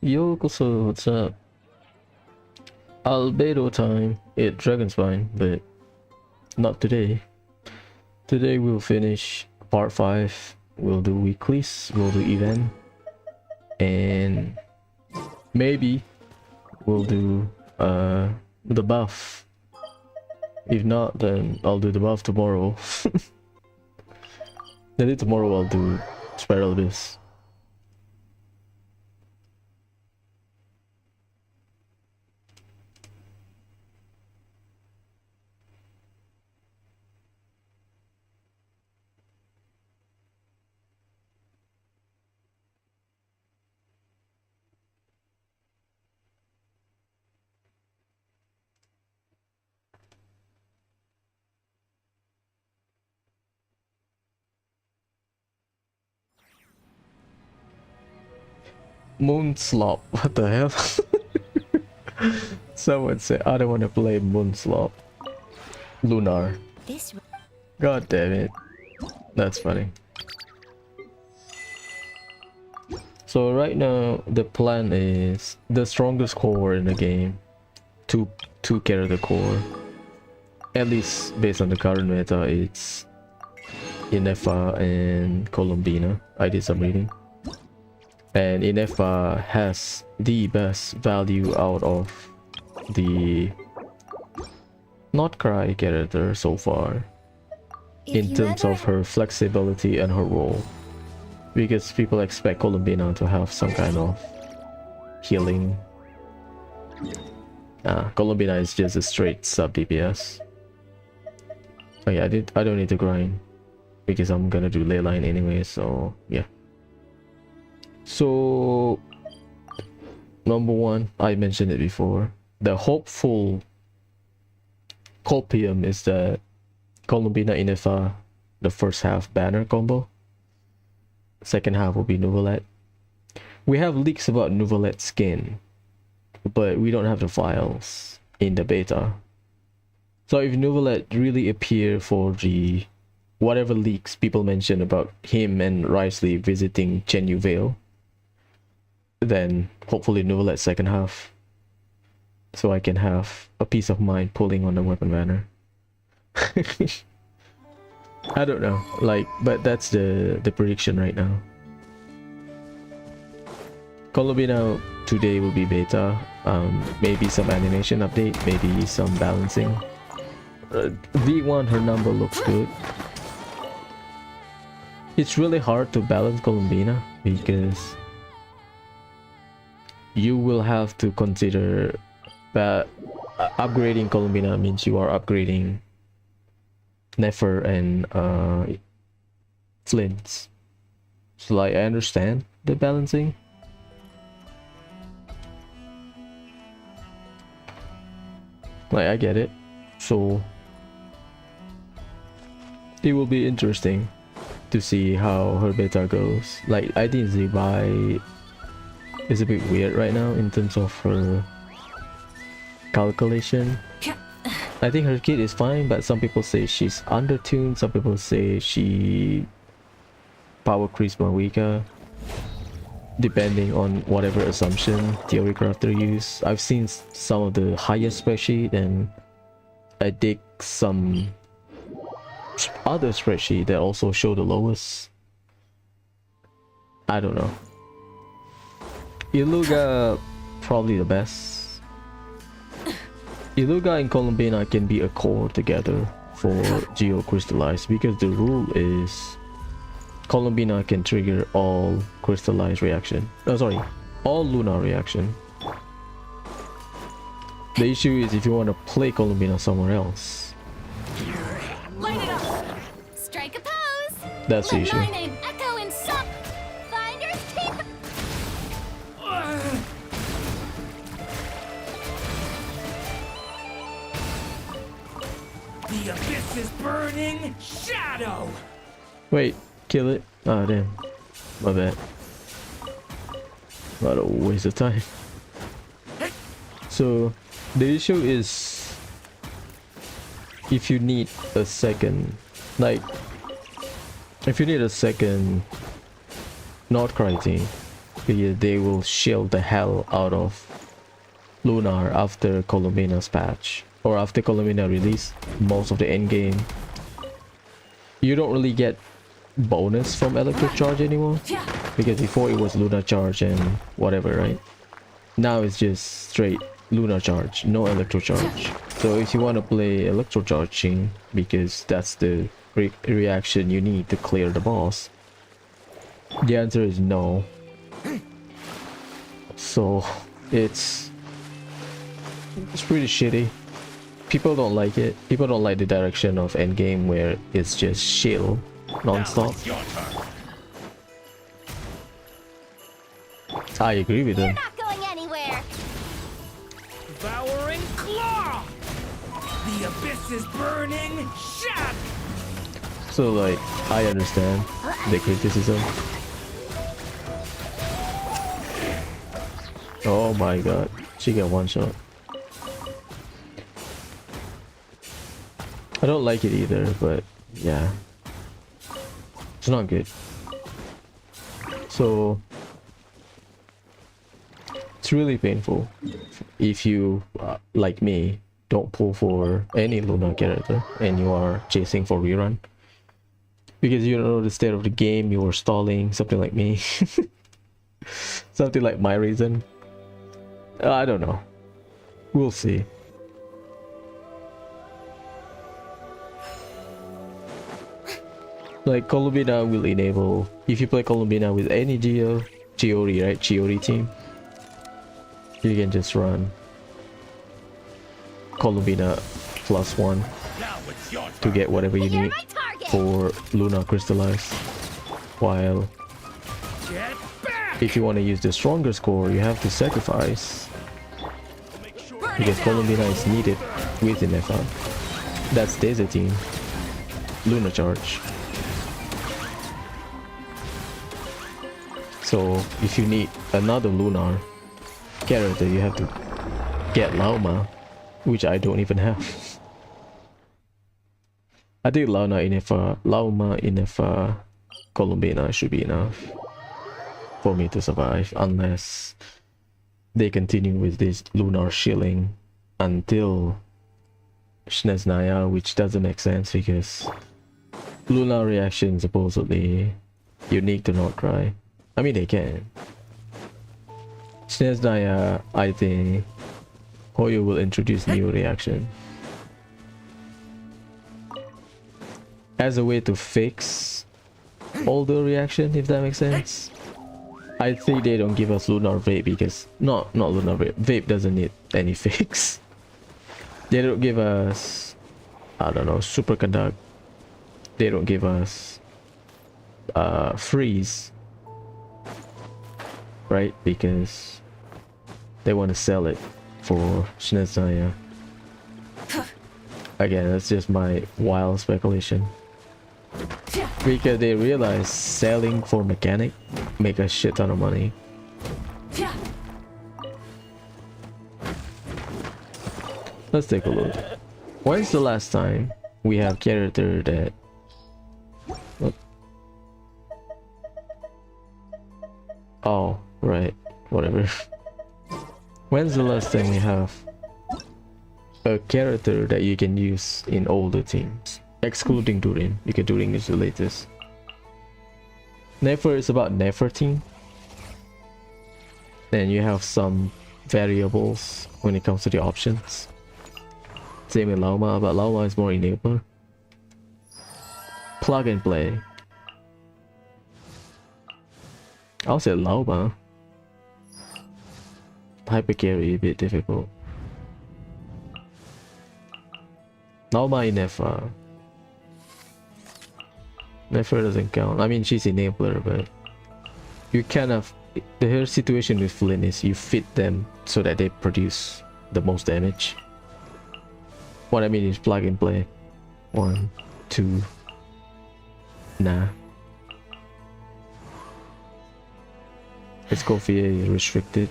Yo, Koso, what's up? Albedo time. Dragon's fine, but not today. Today we'll finish part 5. We'll do weeklies, we'll do event, and maybe we'll do the buff. If not, then I'll do the buff tomorrow. Maybe tomorrow I'll do Spiral Abyss. Moonslop, what the hell? Someone said I don't want to play Moonslop. Lunar. God damn it. That's funny. So right now the plan is the strongest core in the game. Two character core. At least based on the current meta, it's Inefa and Columbina. I did some reading. And Inefa has the best value out of the not cry character so far in terms of her flexibility and her role, because people expect Columbina to have some kind of healing. Columbina is just a straight sub DPS. Oh yeah, I don't need to grind because I'm gonna do ley line anyway, so yeah. So number one, I mentioned it before, the hopeful copium is that Columbina Inefa, the first half banner combo, second half will be Nouvellette. We have leaks about Nouvellette skin, but we don't have the files in the beta. So if Nouvellette really appear for the whatever leaks people mention about him and Risley visiting Chenyu Vale, then hopefully Nouvellette second half, so I can have a peace of mind pulling on the weapon banner. I don't know, like, but that's the prediction right now. Columbina today will be beta, maybe some animation update, maybe some balancing. V1, her number looks good. It's really hard to balance Columbina because you will have to consider that upgrading Columbina means you are upgrading Nefer and Flints. So like, I understand the balancing. Like, I get it. So it will be interesting to see how her beta goes. Like, I think Zibai is a bit weird right now in terms of her calculation. I think her kit is fine, but some people say she's undertuned, some people say she power creeps more weaker, depending on whatever assumption theory crafter use. I've seen some of the highest spreadsheet, and I dig some other spreadsheet that also show the lowest. I don't know. Iluga probably the best. Iluga and Columbina can be a core together for Geo Crystallize, because the rule is Columbina can trigger all crystallized reaction. Oh, sorry, all lunar reaction. The issue is if you want to play Columbina somewhere else. Light it up. Strike a pose. That's the issue. My name echo in sup. Finders keep. The abyss is burning. Shadow. Wait, kill it. Ah, damn. My bad. What a waste of time. So the issue is if you need a second, like if you need a second not cry team, because they will shield the hell out of Lunar after Columbina's patch, or after Columbina release. Most of the end game, you don't really get bonus from electric charge anymore, because before it was lunar charge and whatever, right? Now it's just straight lunar charge, no electro charge. So if you want to play electro charging, because that's the reaction you need to clear the boss, the answer is no. So it's pretty shitty. People don't like it. People don't like the direction of endgame where it's just shield non-stop. I agree with them. You're not going anywhere. Devouring claw. The abyss is burning. Shadow. So like, I understand the criticism. Oh my god, she got one shot. I don't like it either, but yeah, it's not good. So it's really painful if you, like me, don't pull for any Luna character and you are chasing for rerun, because you don't know the state of the game, you are stalling, something like me. Something like my reason. I don't know, we'll see. Like Columbina will enable, if you play Columbina with any Chiori, right? Chiori team, you can just run Columbina +1 to get whatever you need for Luna Crystallize. While if you want to use the stronger score, you have to sacrifice, because Columbina is needed within FR. That's Desert team, Luna Charge. So if you need another Lunar character, you have to get Lauma, which I don't even have. I think Lauma in FR Columbina should be enough for me to survive, unless they continue with this Lunar shielding until Snezhnaya, which doesn't make sense because Lunar reaction is supposedly unique to Nordcry. I mean, they can. Snezhnaya, I think Hoyo will introduce new reaction as a way to fix older reaction, if that makes sense. I think they don't give us Lunar Vape because not Lunar Vape. Vape doesn't need any fix. They don't give us, I don't know, Superconduct. They don't give us Freeze, right? Because they want to sell it for Snezhnaya. Again, that's just my wild speculation. Because they realize selling for mechanic make a shit ton of money. Let's take a look. When's the last time we have character that... Oh, right. Whatever. When's the last time we have a character that you can use in older teams? Excluding Durin, because Durin is the latest. Nefer is about Nefer team. Then you have some variables when it comes to the options. Same with Lauma, but Lauma is more enabler. Plug and play. I'll say Lauma. Hyper carry a bit difficult. Lauma in Nefer. Nefer doesn't count. I mean, she's enabler, but you kind of... her situation with Flynn is you fit them so that they produce the most damage. What I mean is plug and play. 1, 2. Nah. Escoffier restricted.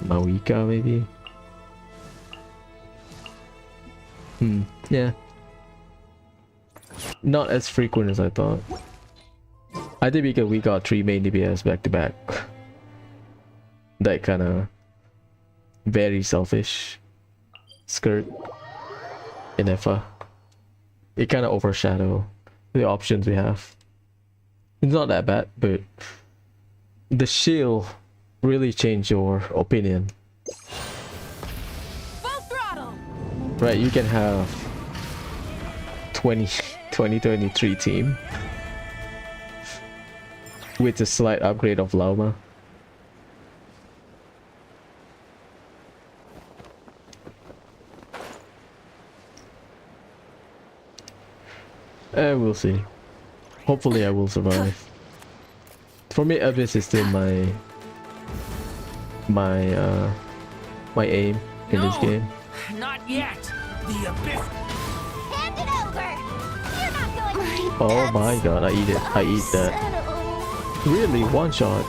Mawika maybe. Yeah. Not as frequent as I thought. I think because we got 3 main DPS back to back. That kind of very selfish skirt in FA. It kind of overshadow the options we have. It's not that bad, but the shield really changed your opinion. Full throttle. Right, you can have 2023 team with a slight upgrade of Lauma. We'll see. Hopefully I will survive. For me, Abyss is still my aim in this game. Not yet. The abyss. Hand it over. You're not going. Oh my god, I eat it. I eat that. Really, one shot.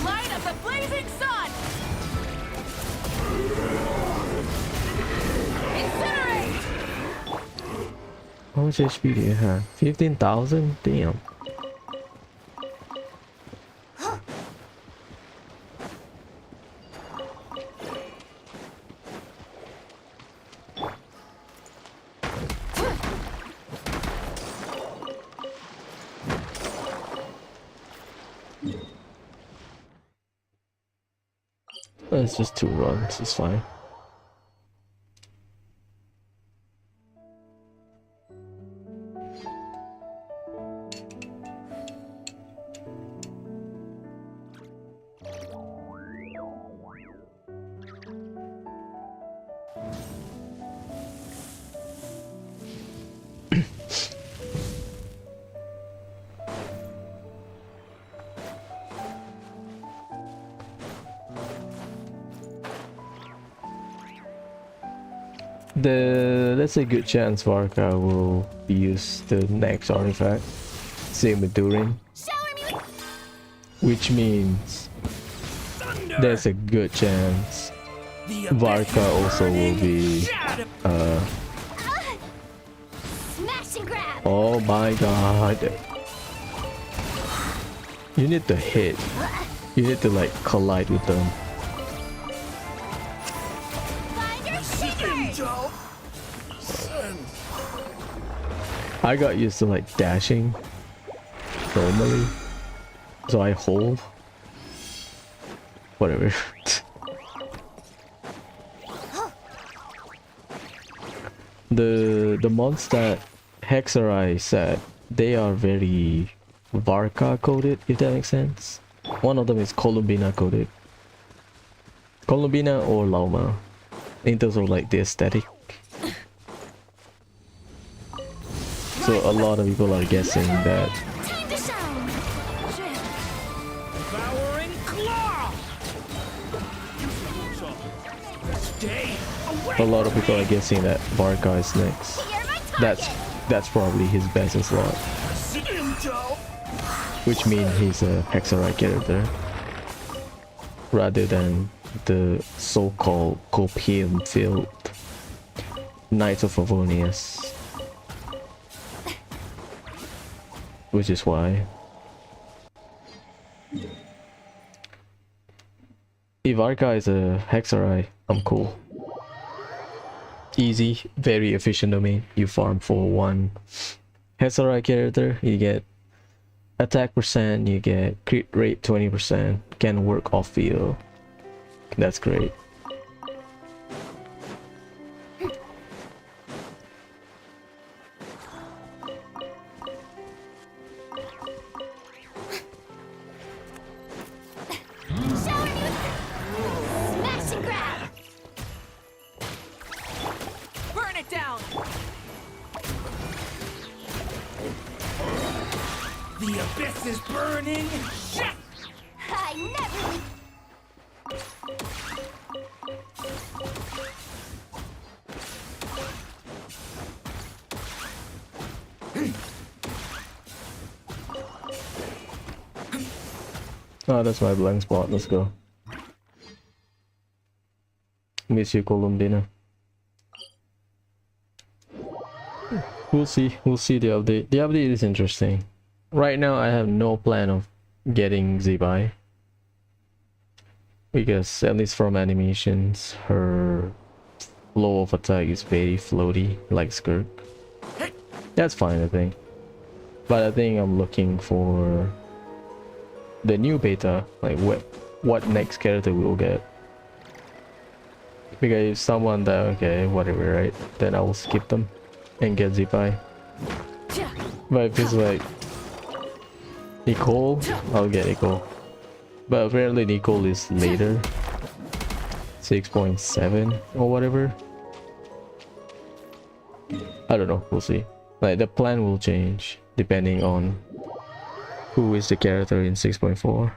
Light up the blazing sun. Incinerate. How much HP do you have? 15,000? Damn. It's just 2 runs, it's fine. That's a good chance Varka will use the next artifact. Same with Durin. Shower me with Which means Thunder. there's a good chance The abyss Varka is also will burning. be Shadow. smash and grab. oh my god. You need to hit. You need to like collide with them. Find your shaker. I got used to like dashing normally, so I hold. Whatever. the mods that Hexarai said, they are very Varka coded, if that makes sense. One of them is Columbina coded. Columbina or Lauma, in terms of like the aesthetic. So a lot of people are guessing that Time to shine. Devouring claw. Stay away. a lot of people are guessing that Varka is next. You're my target. That's probably his best slot, which means he's a Hexarai character rather than the so-called copium filled Knights of Favonius. Which is why if Varka is a Hexarai, I'm cool. Easy, very efficient domain. You farm for one Hexarai character, you get attack percent, you get crit rate 20%, can work off field. That's great. Shower me with smash and grab. Burn it down. The abyss is burning. Shit. I never. Oh, that's my blank spot. Let's go. Miss you, Columbina. We'll see. We'll see the update. The update is interesting. Right now, I have no plan of getting Zebai. Because, at least from animations, her flow of attack is very floaty, like Skirk. That's fine, I think. But I think I'm looking for the new beta, like what next character we'll get. Because if someone that, okay, whatever, right? Then I will skip them and get Zebai. But if it's like Nicole, I'll get Nicole. But apparently Nicole is later. 6.7 or whatever. I don't know, we'll see. Like the plan will change depending on who is the character in 6.4.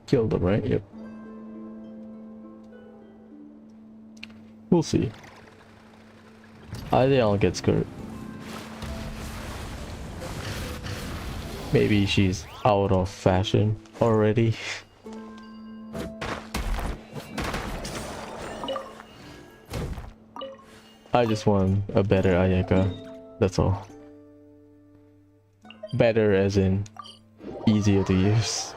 Killed them, right? Yep. We'll see. I think I'll get Skirt. Maybe she's out of fashion already. I just want a better Ayaka. That's all. Better as in easier to use.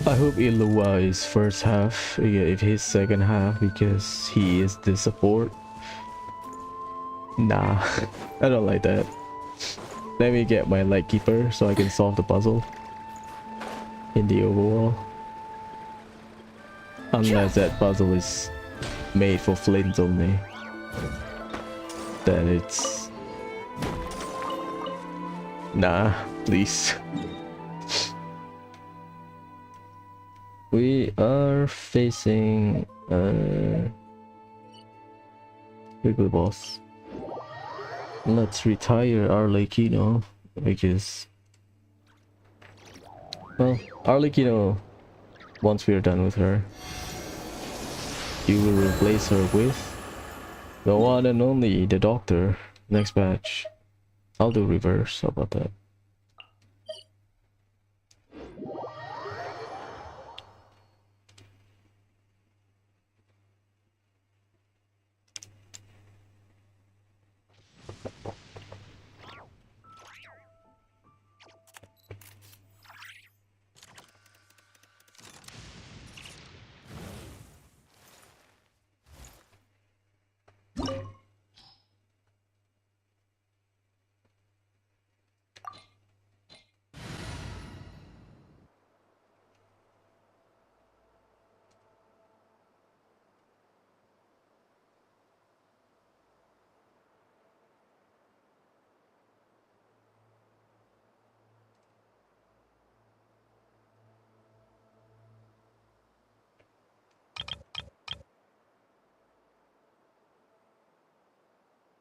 I hope Ilua is first half, if he's second half, because he is the support. Nah, I don't like that. Let me get my Lightkeeper so I can solve the puzzle in the overworld. Unless that puzzle is made for Flints only. Then it's... Nah, please. We are facing weekly boss. Let's retire Arlecchino because, well, Arlecchino, once we are done with her, you will replace her with the one and only the Doctor. Next batch. I'll do reverse. How about that?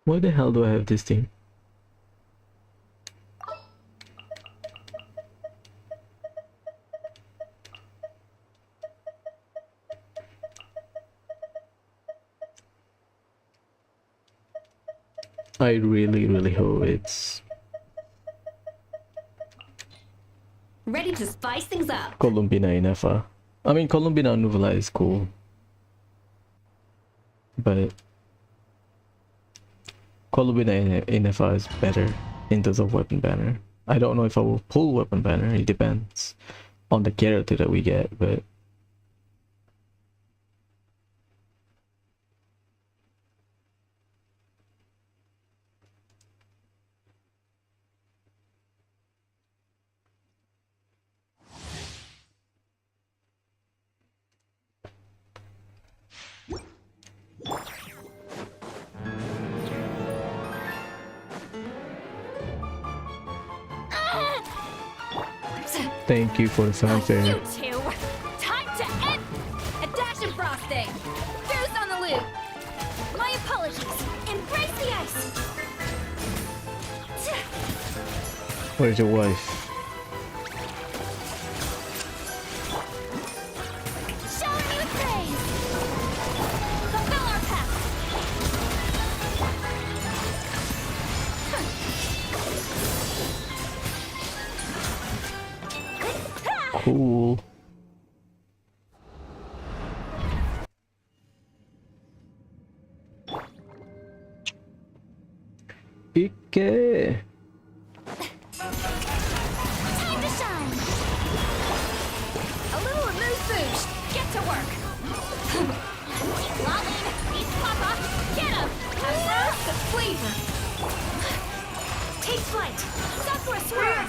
Why the hell do I have this thing? I really hope it's Ready to spice things up. Columbina Inefa. I mean, Columbina Nuvula is cool, but Columbina Inefa is better in terms of weapon banner. I don't know if I will pull weapon banner. It depends on the character that we get, but Thank you for the fanfare. You two! Time to end! A dash of frosting! Goose on the loop! My apologies! Embrace the ice! Where's your wife? Showing you praise! Fulfill our path! Cool. Ike. Time to shine! A little amuse-bouche! Get to work! Lolling! Eat Papa! Get him! Have the flavor! Take flight! Sakura swirl!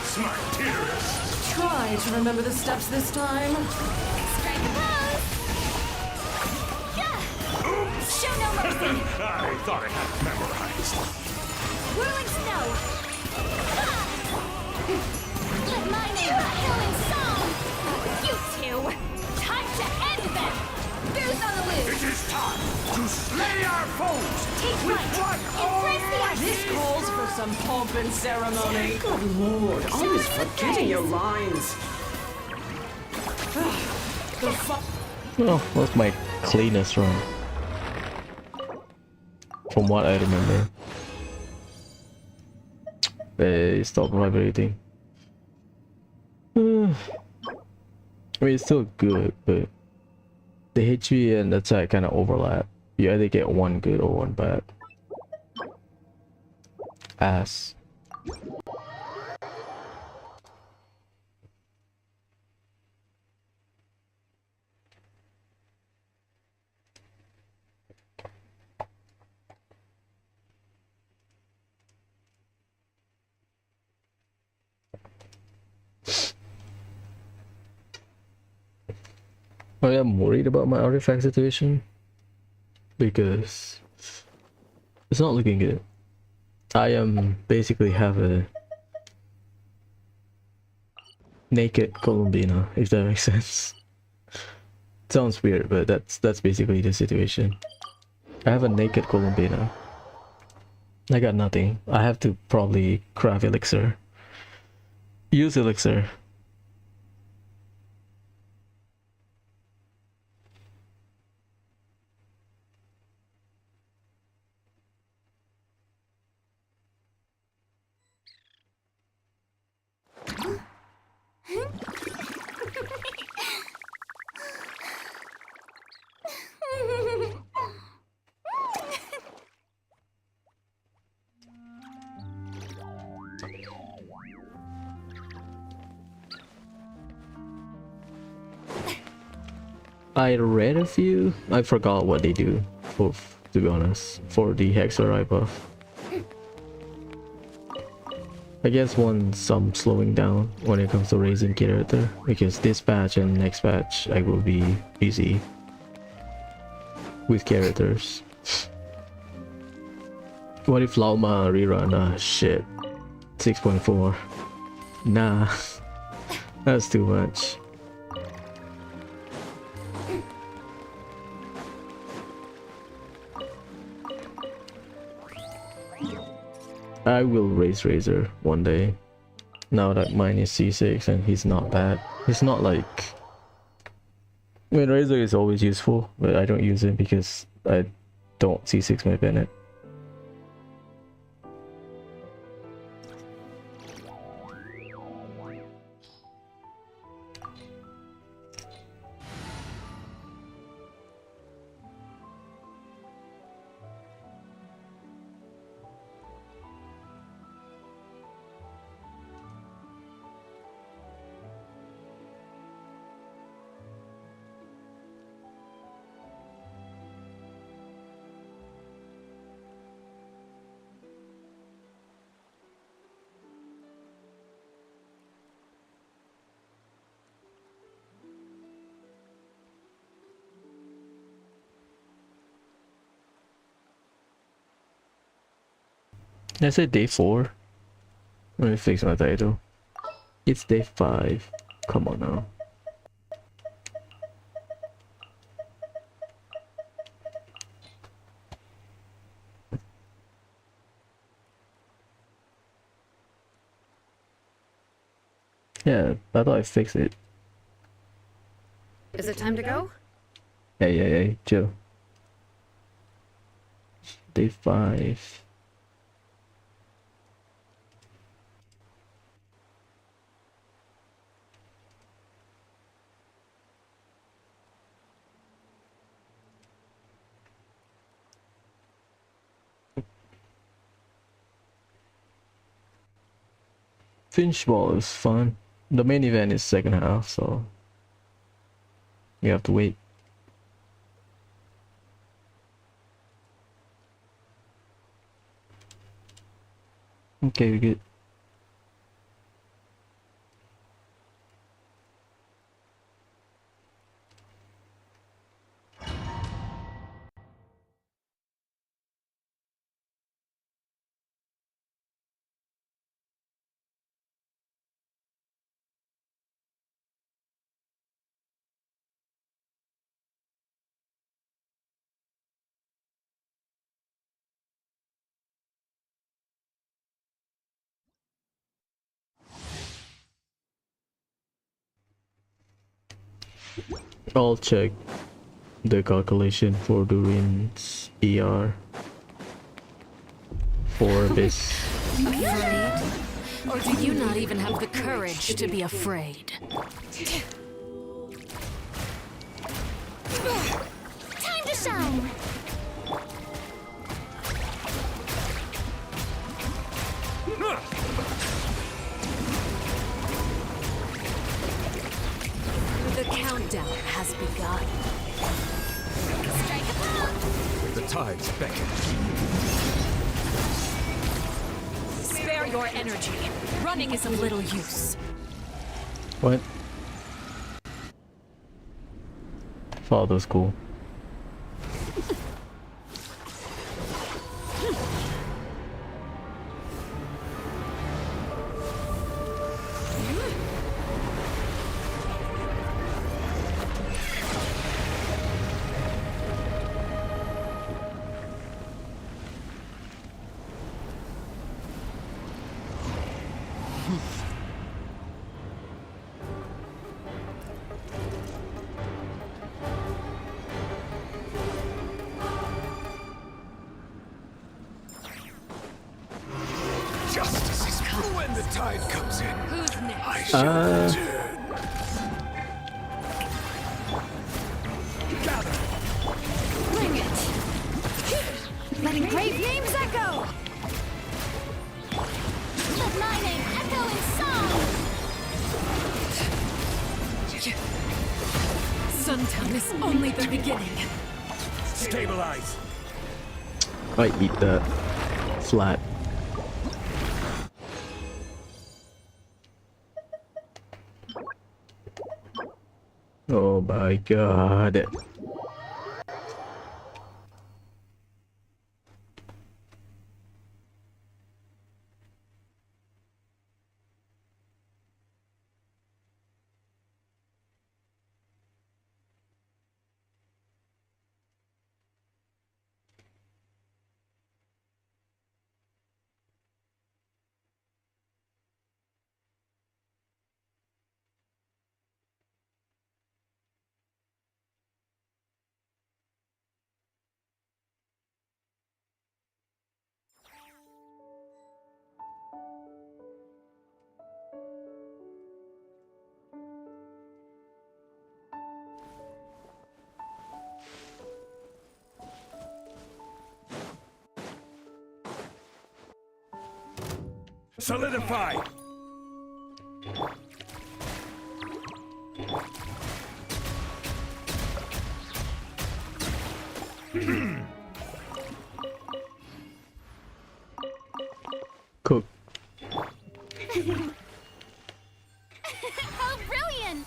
Smart tears. Try to remember the steps this time. Strike a pose! Yeah! Show no mercy! I thought I had it memorized. Whirling snow! Ah! Let my name echo in song! You two! Time to end them! Goose on the It loose! is time to slay our foes. Take flight! Embrace the ice! This calls for some pomp and ceremony. Good lord, always forgetting your lines. The Oh, what's my cleanest run? From what I remember. Stop vibrating. I mean, it's still good, but the HP and attack kind of overlap. You either get one good or one bad. Ass. I am worried about my artifact situation because it's not looking good. I basically have a naked Columbina, if that makes sense. Sounds weird, but that's basically the situation. I have a naked Columbina. I got nothing. I have to probably craft elixir. Use elixir. I read a few. I forgot what they do, to be honest, for the Hexarai buff. I guess some slowing down when it comes to raising character, because this patch and next patch I will be busy with characters. What if Lauma rerun? Shit. 6.4. Nah. That's too much. I will raise Razor one day. Now that mine is C6 and he's not bad. He's not like... I mean, Razor is always useful, but I don't use it because I don't C6 my Bennett. I said day 4. Let me fix my title. It's day 5. Come on now. Yeah, I thought I fixed it. Is it time to go? Hey, chill. Day 5. Finchball is fun. The main event is second half, so you have to wait. Okay, we good. I'll check the calculation for Durin's ER for this. Afraid? Or do you not even have the courage to be afraid? Time to shine! The countdown has begun. Strike a pose! The tides beckon. Spare your energy. Running is of little use. What? Father's cool. Justice is when the tide comes in. Who's next? I shall return. Gather. Bring it! Letting brave names echo! Let my name echo in song! Suntown is only the beginning. Stabilize. I eat that flat. Oh my god. Solidify. Cook. How brilliant!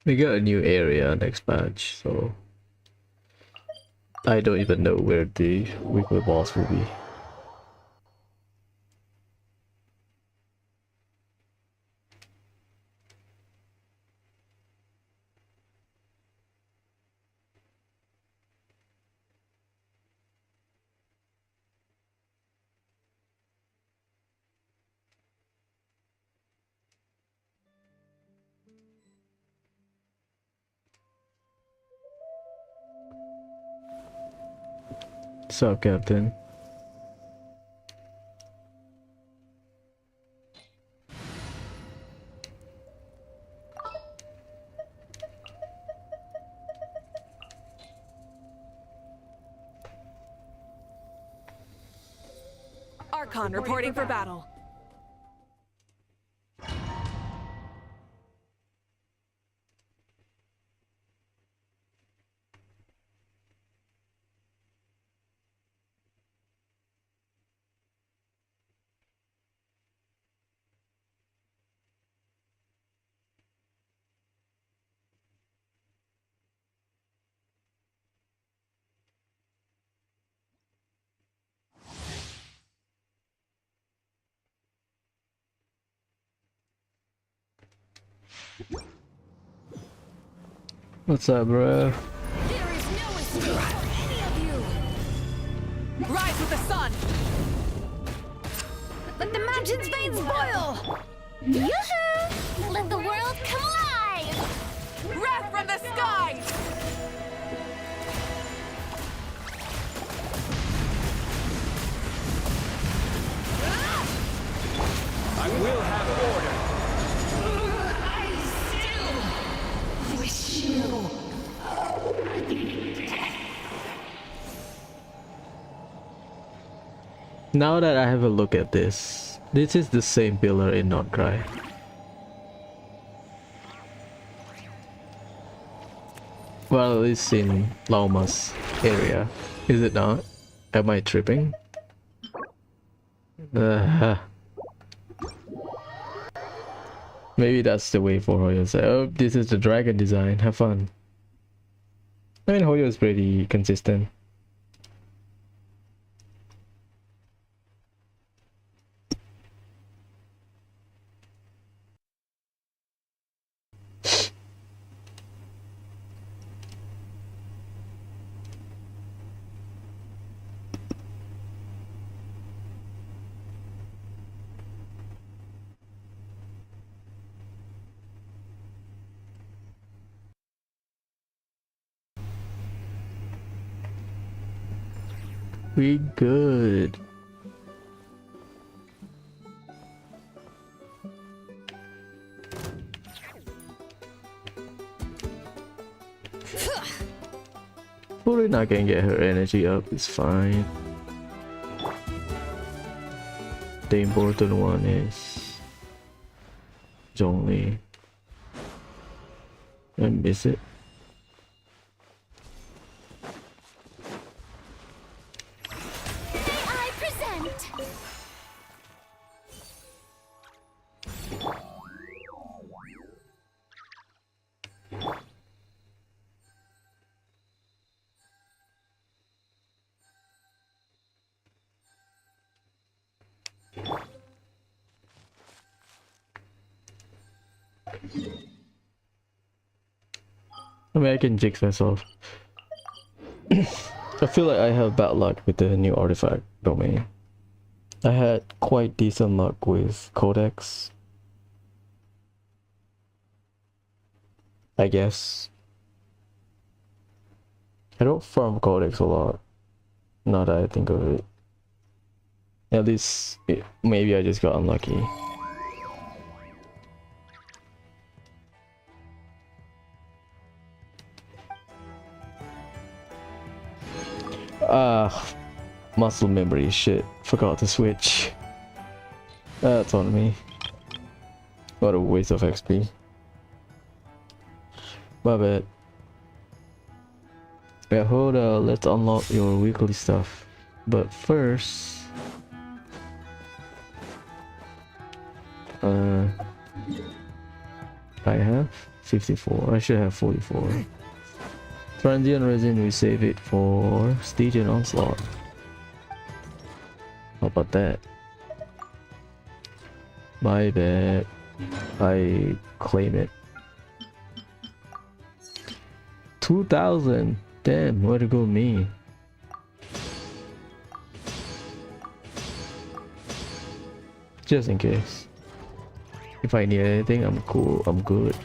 We got a new area next patch, so I don't even know where the weekly boss will be. What's up, Captain? Archon reporting for battle. What's up, bro? There is no escape for any of you. Rise with the sun. Let the mountain's veins boil. Yoo-hoo! Let the world come alive. Wrath from the skies. I will have order. Now that I have a look at this is the same pillar in Nordcry. Well, at least in Lauma's area. Is it not? Am I tripping? Maybe that's the way for Hoyo to say, oh, this is the dragon design, have fun. I mean, Hoyo is pretty consistent. We good. Probably not gonna get her energy up, it's fine. The important one is Zhongli. I miss it. I present. I mean, I can jinx myself. I feel like I have bad luck with the new artifact domain. I had quite decent luck with Codex, I guess. I don't farm Codex a lot, now that I think of it. At least, maybe I just got unlucky. Muscle memory, shit. Forgot to switch. That's on me. What a waste of XP. My bad. Yeah, hold on, let's unlock your weekly stuff. But first... I have 54. I should have 44. Transient resin, we save it for Stygian Onslaught. How about that? My bad. I claim it. 2000. Damn, where to go me? Just in case. If I need anything, I'm cool. I'm good.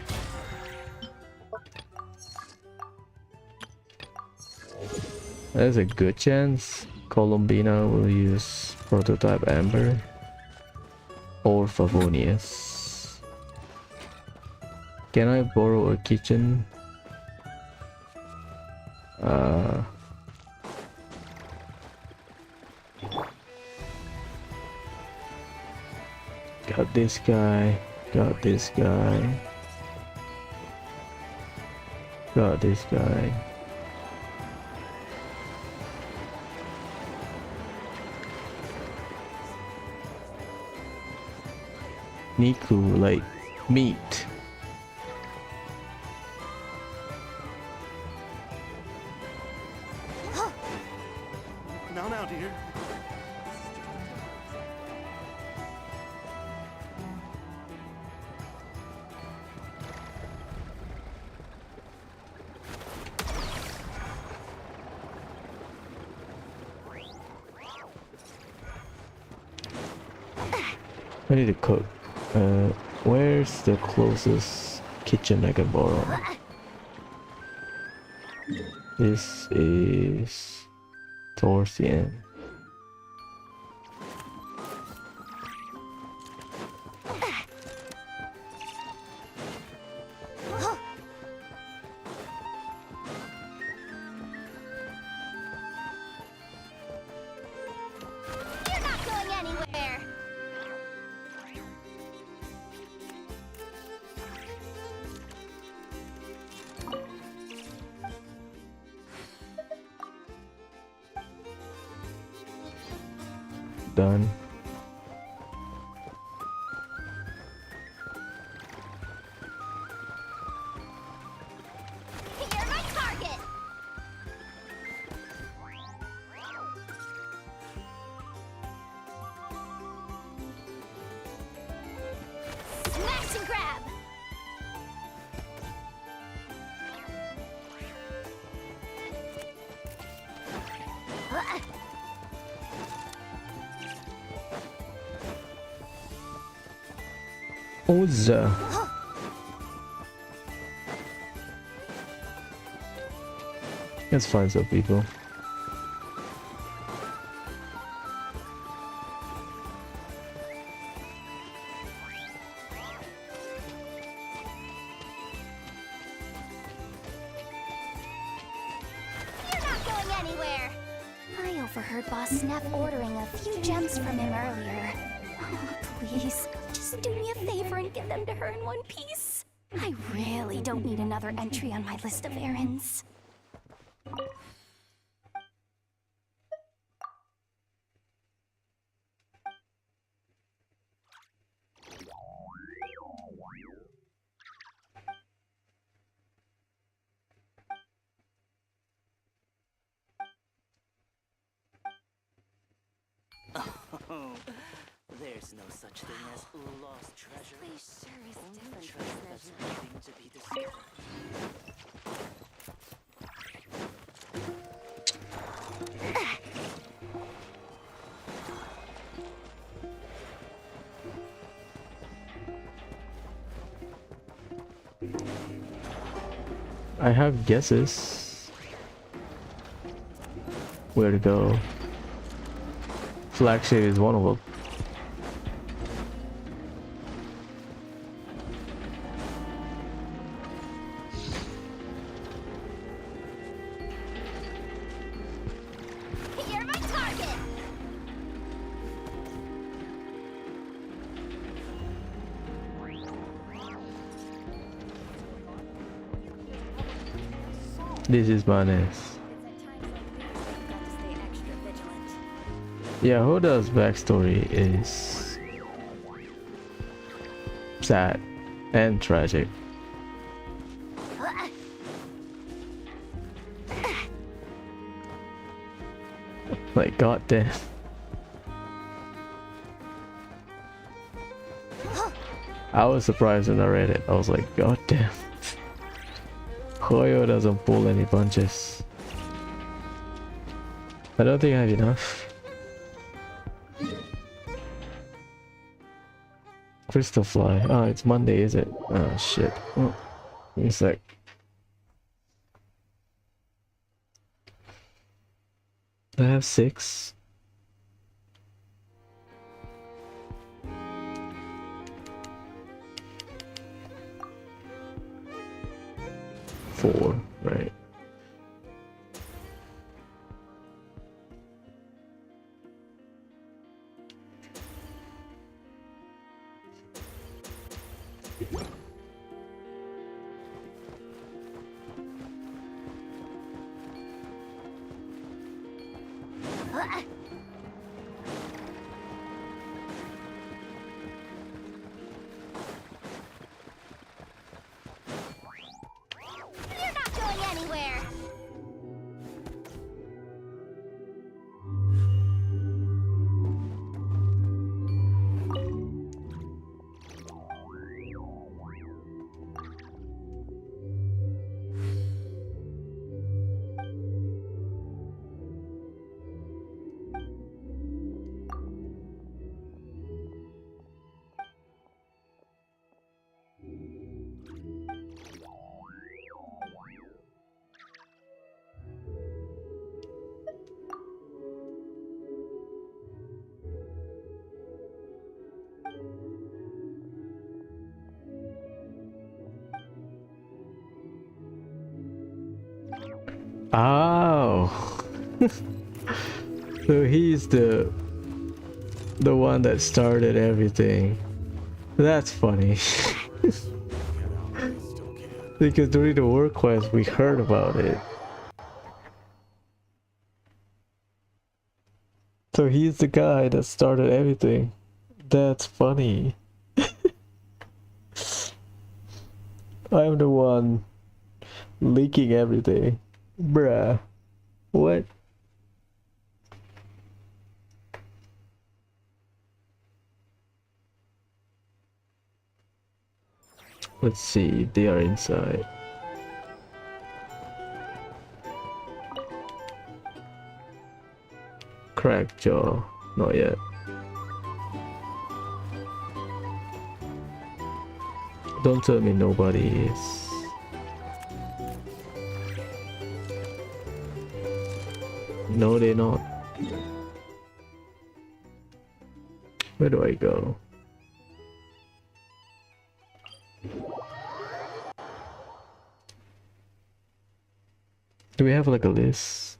There's a good chance Columbina will use Prototype Amber or Favonius. Can I borrow a kitchen? Got this guy, got this guy, got this guy. Niku, like meat. Now, dear. I need to cook. Where's the closest kitchen I can borrow? This is towards the end. You're not going anywhere. Done. You're my target. Smash and grab. Oza. Let's find some people. You're not going anywhere. I overheard Boss Snap ordering a few gems from him earlier. Oh, please, just do me a favor and get them to her in one piece. I really don't need another entry on my list of errands. There's no such thing as lost treasure. This sure is Only different treasure from that's Snapchat. waiting to be discovered. I have guesses where to go. Flagship is one of them. You're my target. This is my nest. Yeah, Hoda's backstory is sad and tragic. Like, goddamn. I was surprised when I read it. I was like, goddamn. Hoyo doesn't pull any punches. I don't think I have enough. Crystal fly. Ah, it's Monday, is it? Oh shit. Oh, one sec. I have 6. Four, right? You're not going anywhere. Oh. So he's the one that started everything. That's funny. Because during the work quest we heard about it. So he's the guy that started everything. That's funny. I'm the one leaking everything. Bruh. What? Let's see, they are inside. Cracked jaw, not yet. Don't tell me nobody is. No, they're not. Where do I go? Do we have like a list?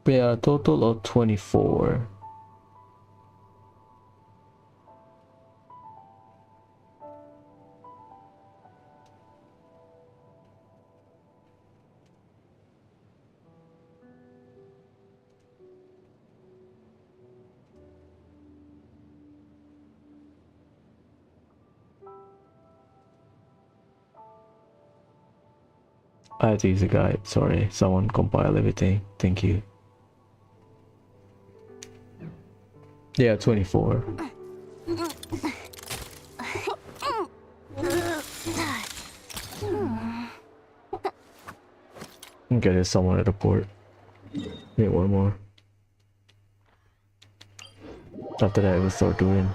We are a total of 24. I had to use a guide, sorry. Someone compile everything. Thank you. Yeah, 24. Okay, there's someone at the port. Need one more. After that, we'll start doing.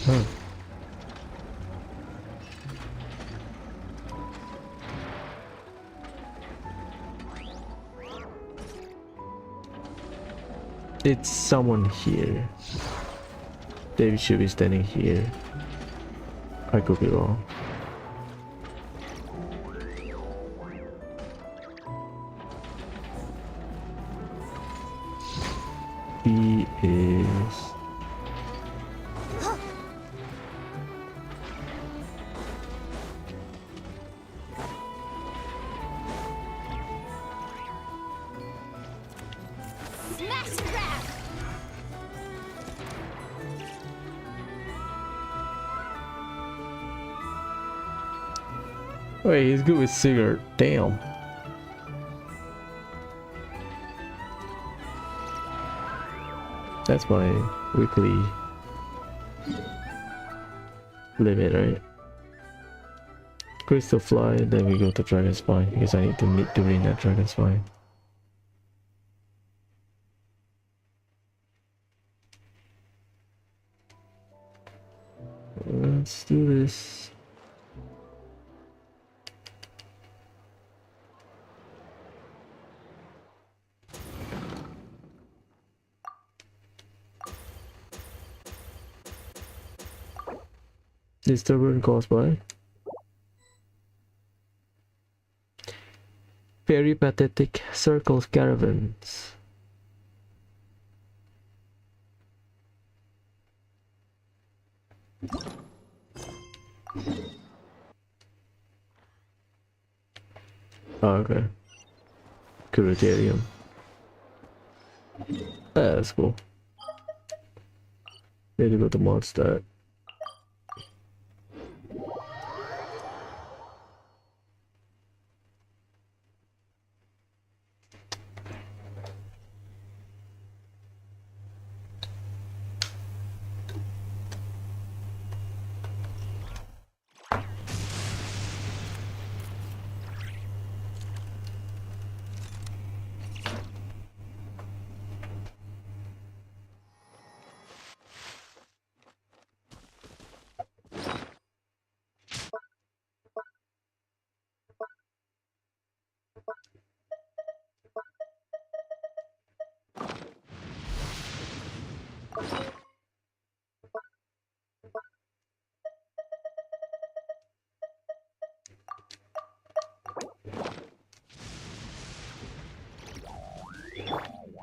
Huh. It's someone here. They should be standing here. I could be wrong. He is... Smash grab! Wait, he's good with cigarette. Damn. That's my weekly limit, right? Crystal Fly, then we go to Dragon Spine because I need to meet during that Dragon Spine. Let's do this. Disturbance caused by peripatetic circles caravans. Oh, okay. Curatorium. That's cool. Need to go to mod stat.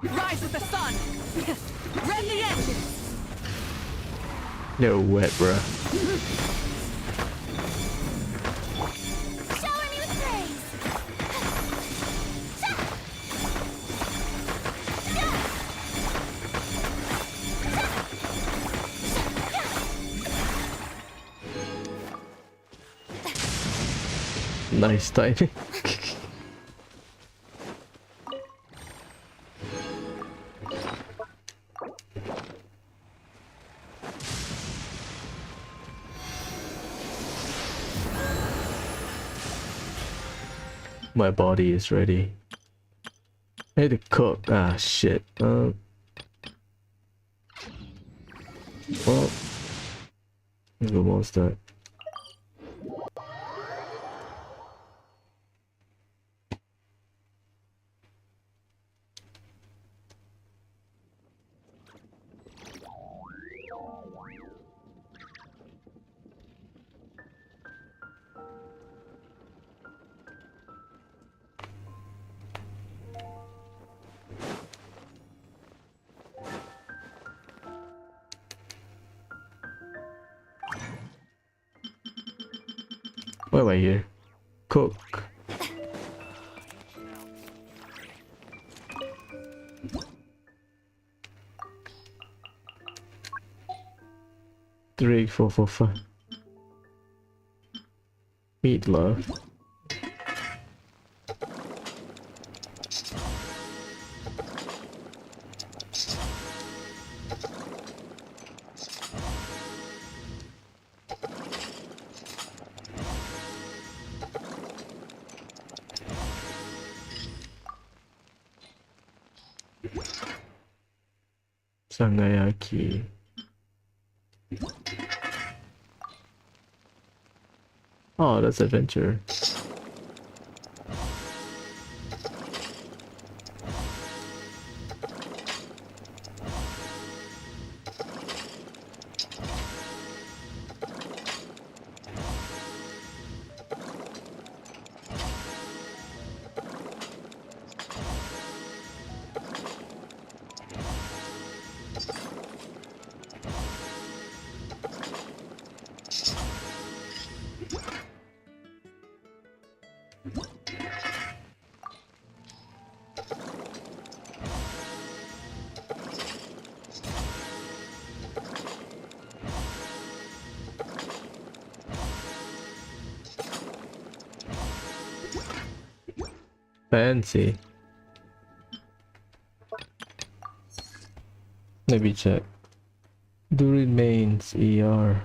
Rise with the sun! Rend the engines! They're wet, bruh. Shower me with praise! Nice timing. My body is ready. I need to cook. Ah, shit. Well, let's go monster. Why am I here? Cook. Draco for fun. Meat love. Sangayaki. Oh, that's adventure. Fancy. Let me check. Do remains ER.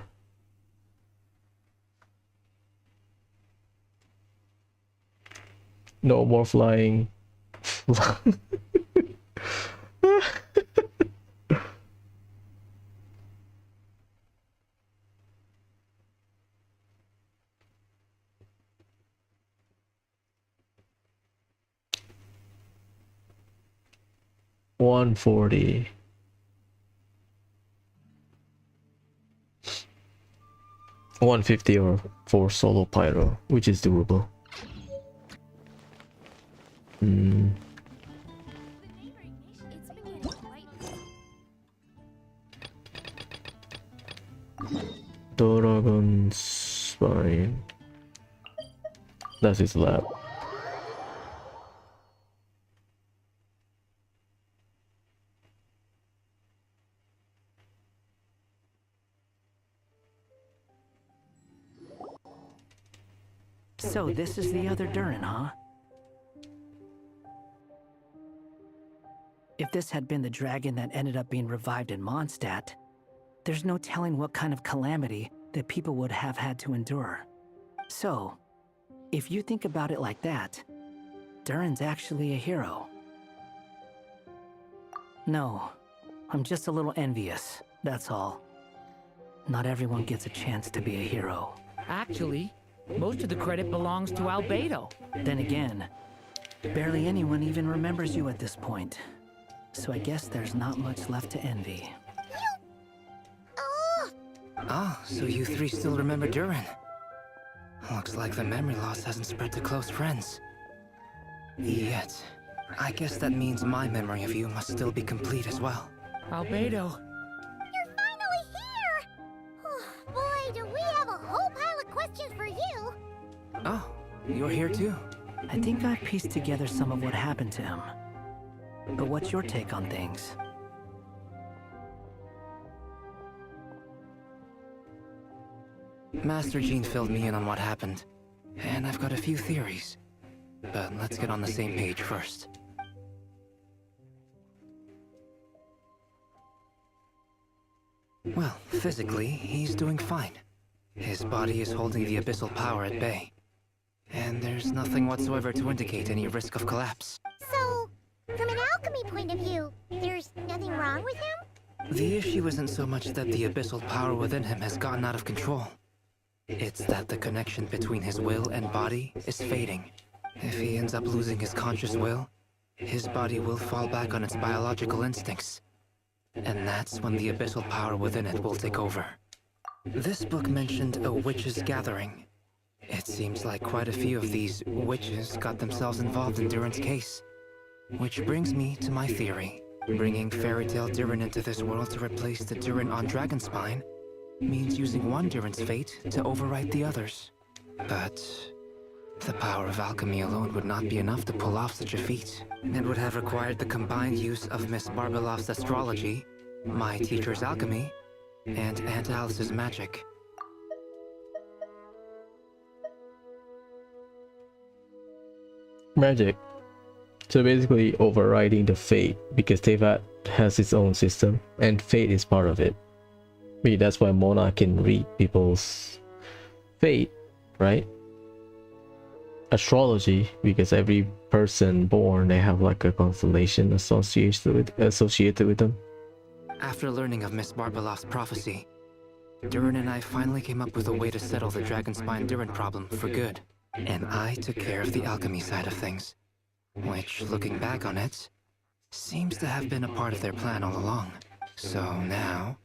No more flying. 140. $150 or for solo pyro, which is doable. Dragon spine. That's his lab. So this is the other Durin, huh? If this had been the dragon that ended up being revived in Mondstadt, there's no telling what kind of calamity that people would have had to endure. So, if you think about it like that, Durin's actually a hero. No, I'm just a little envious, that's all. Not everyone gets a chance to be a hero. Actually, most of the credit belongs to Rubedo. Then again, barely anyone even remembers you at this point. So I guess there's not much left to envy. Ah, so you three still remember Durin. Looks like the memory loss hasn't spread to close friends. Yet, I guess that means my memory of you must still be complete as well. Rubedo. You're finally here! Oh, boy, do we have a whole pile of questions for you! Oh, you're here too? I think I've pieced together some of what happened to him. But what's your take on things? Master Jean filled me in on what happened, and I've got a few theories. But let's get on the same page first. Well, physically, he's doing fine. His body is holding the abyssal power at bay. And there's nothing whatsoever to indicate any risk of collapse. So, from an alchemy point of view, there's nothing wrong with him? The issue isn't so much that the abyssal power within him has gotten out of control. It's that the connection between his will and body is fading. If he ends up losing his conscious will, his body will fall back on its biological instincts. And that's when the abyssal power within it will take over. This book mentioned a witches' gathering. It seems like quite a few of these witches got themselves involved in Durin's case. Which brings me to my theory. Bringing Fairy Tale Durin into this world to replace the Durin on Dragonspine means using one Durin's fate to overwrite the others. But the power of alchemy alone would not be enough to pull off such a feat. It would have required the combined use of Miss Barbeloff's astrology, my teacher's alchemy, and Aunt Alice's magic. Magic. So basically overriding the fate, because Tevat has its own system and fate is part of it. Maybe that's why Mona can read people's fate, right? Astrology, because every person born, they have like a constellation associated with them. After learning of Miss Barbalof's prophecy, Durin and I finally came up with a way to settle the Dragonspine Durin problem for good. And I took care of the alchemy side of things, which, looking back on it, seems to have been a part of their plan all along. So now,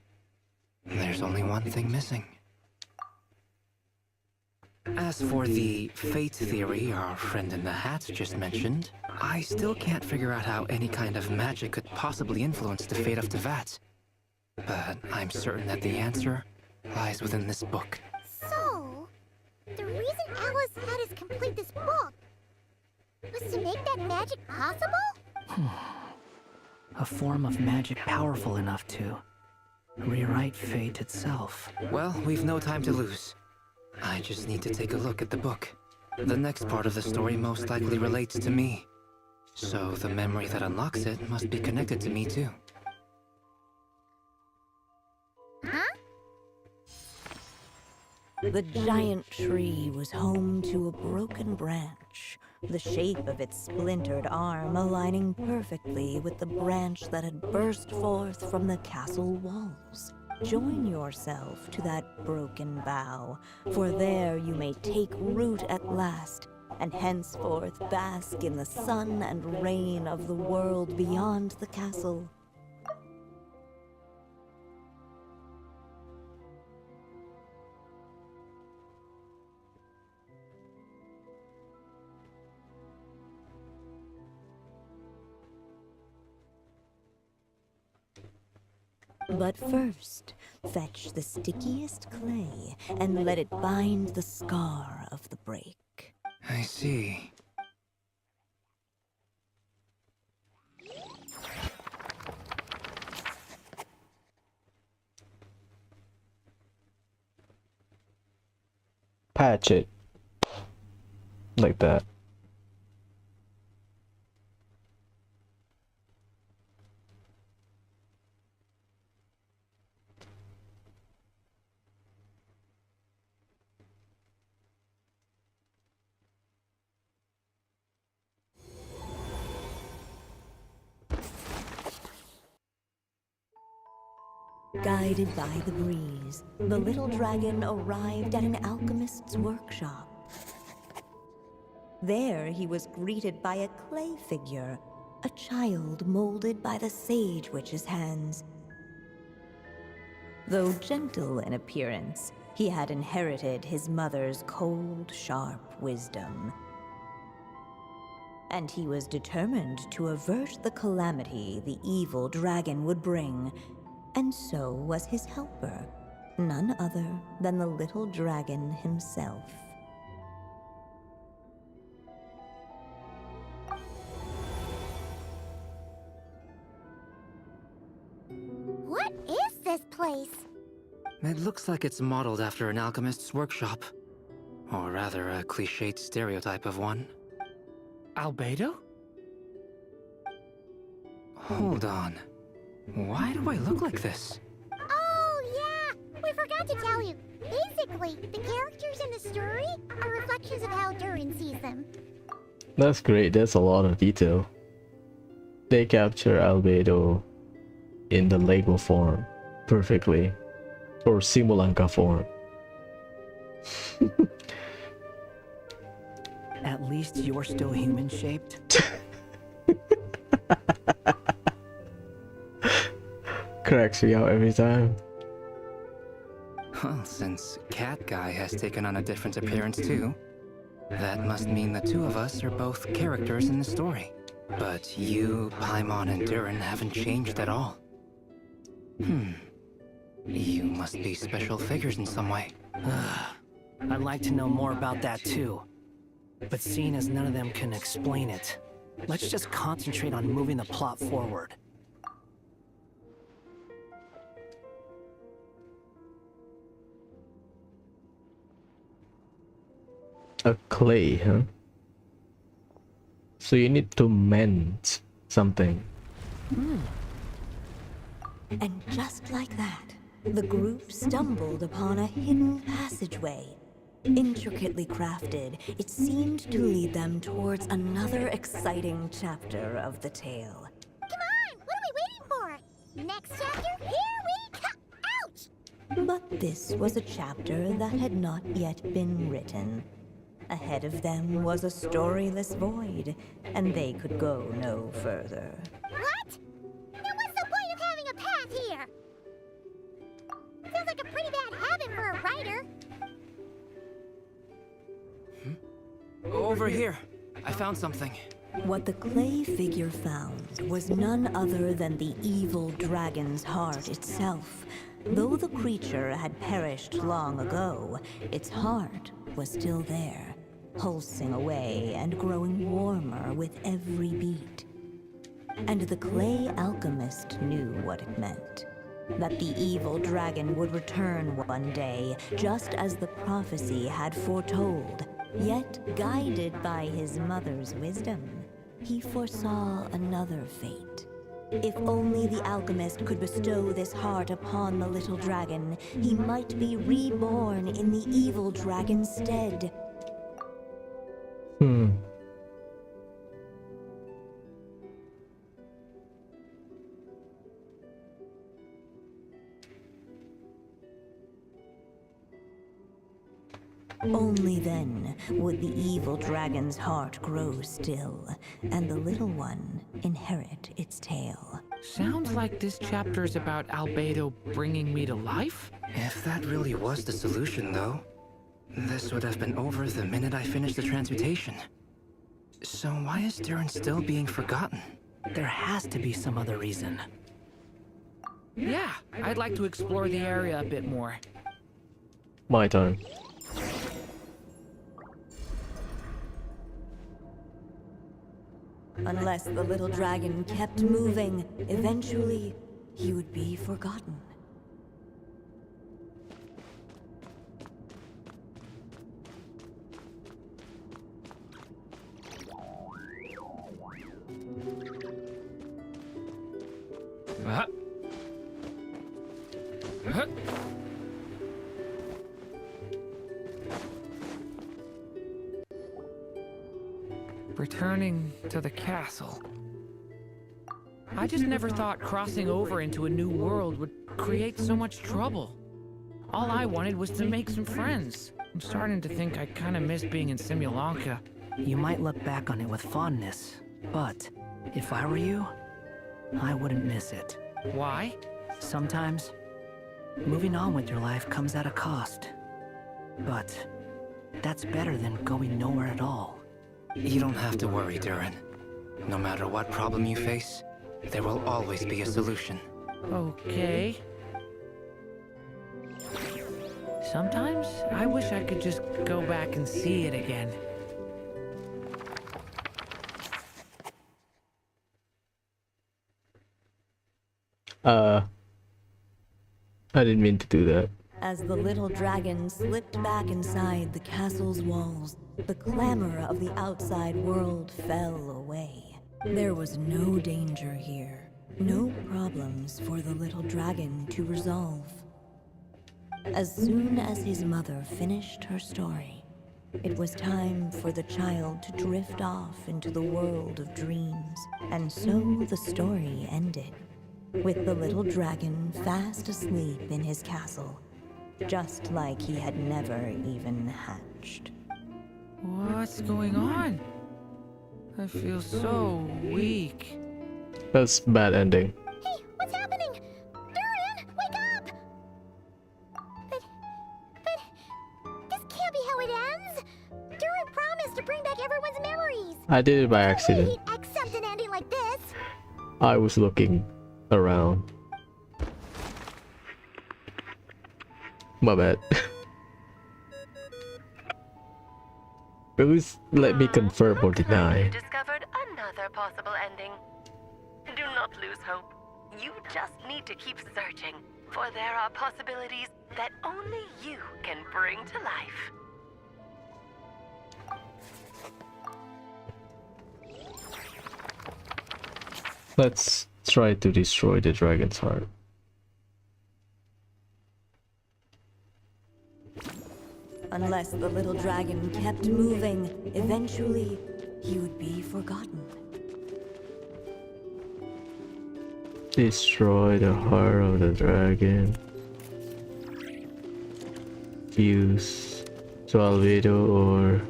there's only one thing missing. As for the fate theory our friend in the hat just mentioned, I still can't figure out how any kind of magic could possibly influence the fate of Tevat. But I'm certain that the answer lies within this book. So, the reason Alice had us complete this book was to make that magic possible? A form of magic powerful enough to rewrite fate itself. Well, we've no time to lose. I just need to take a look at the book. The next part of the story most likely relates to me. So the memory that unlocks it must be connected to me too. Huh? The giant tree was home to a broken branch, the shape of its splintered arm aligning perfectly with the branch that had burst forth from the castle walls. Join yourself to that broken bough, for there you may take root at last, and henceforth bask in the sun and rain of the world beyond the castle. But first, fetch the stickiest clay and let it bind the scar of the break. I see. Patch it. Like that. Guided by the breeze, the little dragon arrived at an alchemist's workshop. There he was greeted by a clay figure, a child molded by the sage witch's hands. Though gentle in appearance, he had inherited his mother's cold, sharp wisdom. And he was determined to avert the calamity the evil dragon would bring. And so was his helper, none other than the little dragon himself. What is this place? It looks like it's modeled after an alchemist's workshop. Or rather, a cliched stereotype of one. Albedo? Hold on. Why do I look like this? Oh, yeah! We forgot to tell you. Basically, the characters in the story are reflections of how Durin sees them. That's great, that's a lot of detail. They capture Albedo in the Lego form perfectly. Or Simulanka form. At least you're still human-shaped. Cracks me out every time. Well, since Cat Guy has taken on a different appearance too, that must mean the two of us are both characters in the story. But you, Paimon, and Durin haven't changed at all. You must be special figures in some way. I'd like to know more about that too. But seeing as none of them can explain it, let's just concentrate on moving the plot forward. A clay, huh? So you need to mend something. And just like that, the group stumbled upon a hidden passageway. Intricately crafted, it seemed to lead them towards another exciting chapter of the tale. Come on! What are we waiting for? Next chapter, here we come! Ouch! But this was a chapter that had not yet been written. Ahead of them was a storyless void, and they could go no further. What? Now what's the point of having a path here? Sounds like a pretty bad habit for a writer. Over here. I found something. What the clay figure found was none other than the evil dragon's heart itself. Though the creature had perished long ago, its heart was still there, pulsing away and growing warmer with every beat. And the clay alchemist knew what it meant. That the evil dragon would return one day, just as the prophecy had foretold. Yet, guided by his mother's wisdom, he foresaw another fate. If only the alchemist could bestow this heart upon the little dragon, he might be reborn in the evil dragon's stead. Only then would the evil dragon's heart grow still, and the little one inherit its tale. Sounds like this chapter is about Albedo bringing me to life? If that really was the solution, though, this would have been over the minute I finished the transmutation. So why is Durin still being forgotten? There has to be some other reason. Yeah, I'd like to explore the area a bit more. My turn. Unless the little dragon kept moving, eventually he would be forgotten. Returning to the castle. I just never thought crossing over into a new world would create so much trouble. All I wanted was to make some friends. I'm starting to think I kind of miss being in Simulanka. You might look back on it with fondness, but if I were you, I wouldn't miss it. Why? Sometimes, moving on with your life comes at a cost. But that's better than going nowhere at all. You don't have to worry, Durin. No matter what problem you face, there will always be a solution. Okay. Sometimes I wish I could just go back and see it again. I didn't mean to do that. As the little dragon slipped back inside the castle's walls, the clamor of the outside world fell away. There was no danger here, no problems for the little dragon to resolve. As soon as his mother finished her story, it was time for the child to drift off into the world of dreams. And so the story ended, with the little dragon fast asleep in his castle, just like he had never even hatched. What's going on? I feel so weak. That's bad ending. Hey, what's happening? Durin, wake up! But this can't be how it ends. Durin promised to bring back everyone's memories. I did it by No way accident. he'd accept an ending like this. I was looking around. My bad. Please let me confirm or deny. You discovered another possible ending. Do not lose hope. You just need to keep searching, for there are possibilities that only you can bring to life. Let's try to destroy the dragon's heart. Unless the little dragon kept moving, eventually he would be forgotten. Destroy the heart of the dragon. Use Rubedo or...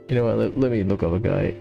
You know what, let me look up a guy.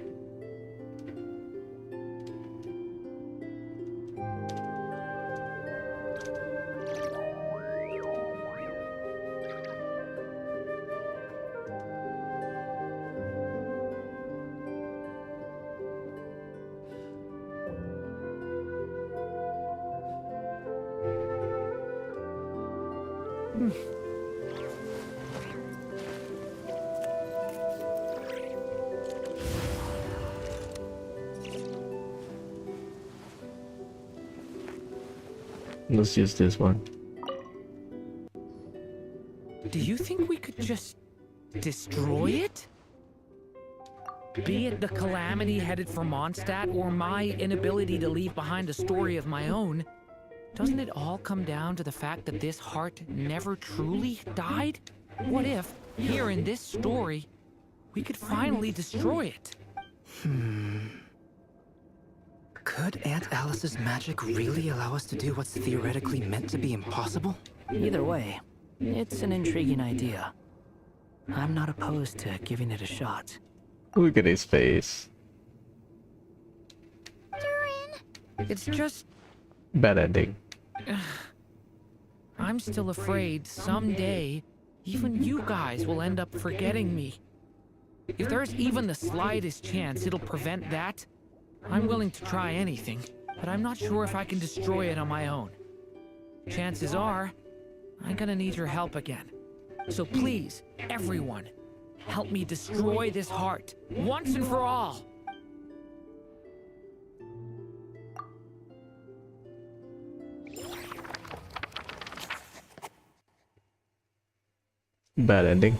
Let's use this one. Do you think we could just destroy it? Be it the calamity headed for Mondstadt or my inability to leave behind a story of my own, doesn't it all come down to the fact that this heart never truly died? What if, here in this story, we could finally destroy it? Could Aunt Alice's magic really allow us to do what's theoretically meant to be impossible? Either way, it's an intriguing idea. I'm not opposed to giving it a shot. Look at his face. It's just... Bad ending. I'm still afraid someday, even you guys will end up forgetting me. If there's even the slightest chance it'll prevent that, I'm willing to try anything, but I'm not sure if I can destroy it on my own. Chances are, I'm gonna need your help again. So please, everyone, help me destroy this heart, once and for all! Bad ending.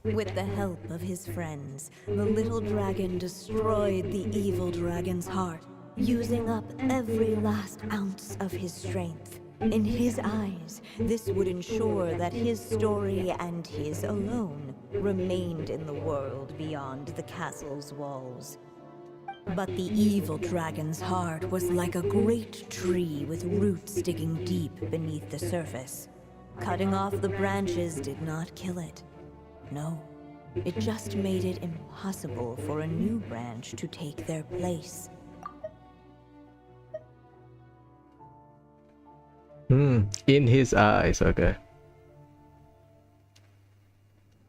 With the help of his friends, the little dragon destroyed the evil dragon's heart, using up every last ounce of his strength. In his eyes, this would ensure that his story and his alone remained in the world beyond the castle's walls. But the evil dragon's heart was like a great tree with roots digging deep beneath the surface. Cutting off the branches did not kill it. No, it just made it impossible for a new branch to take their place. In his eyes, okay.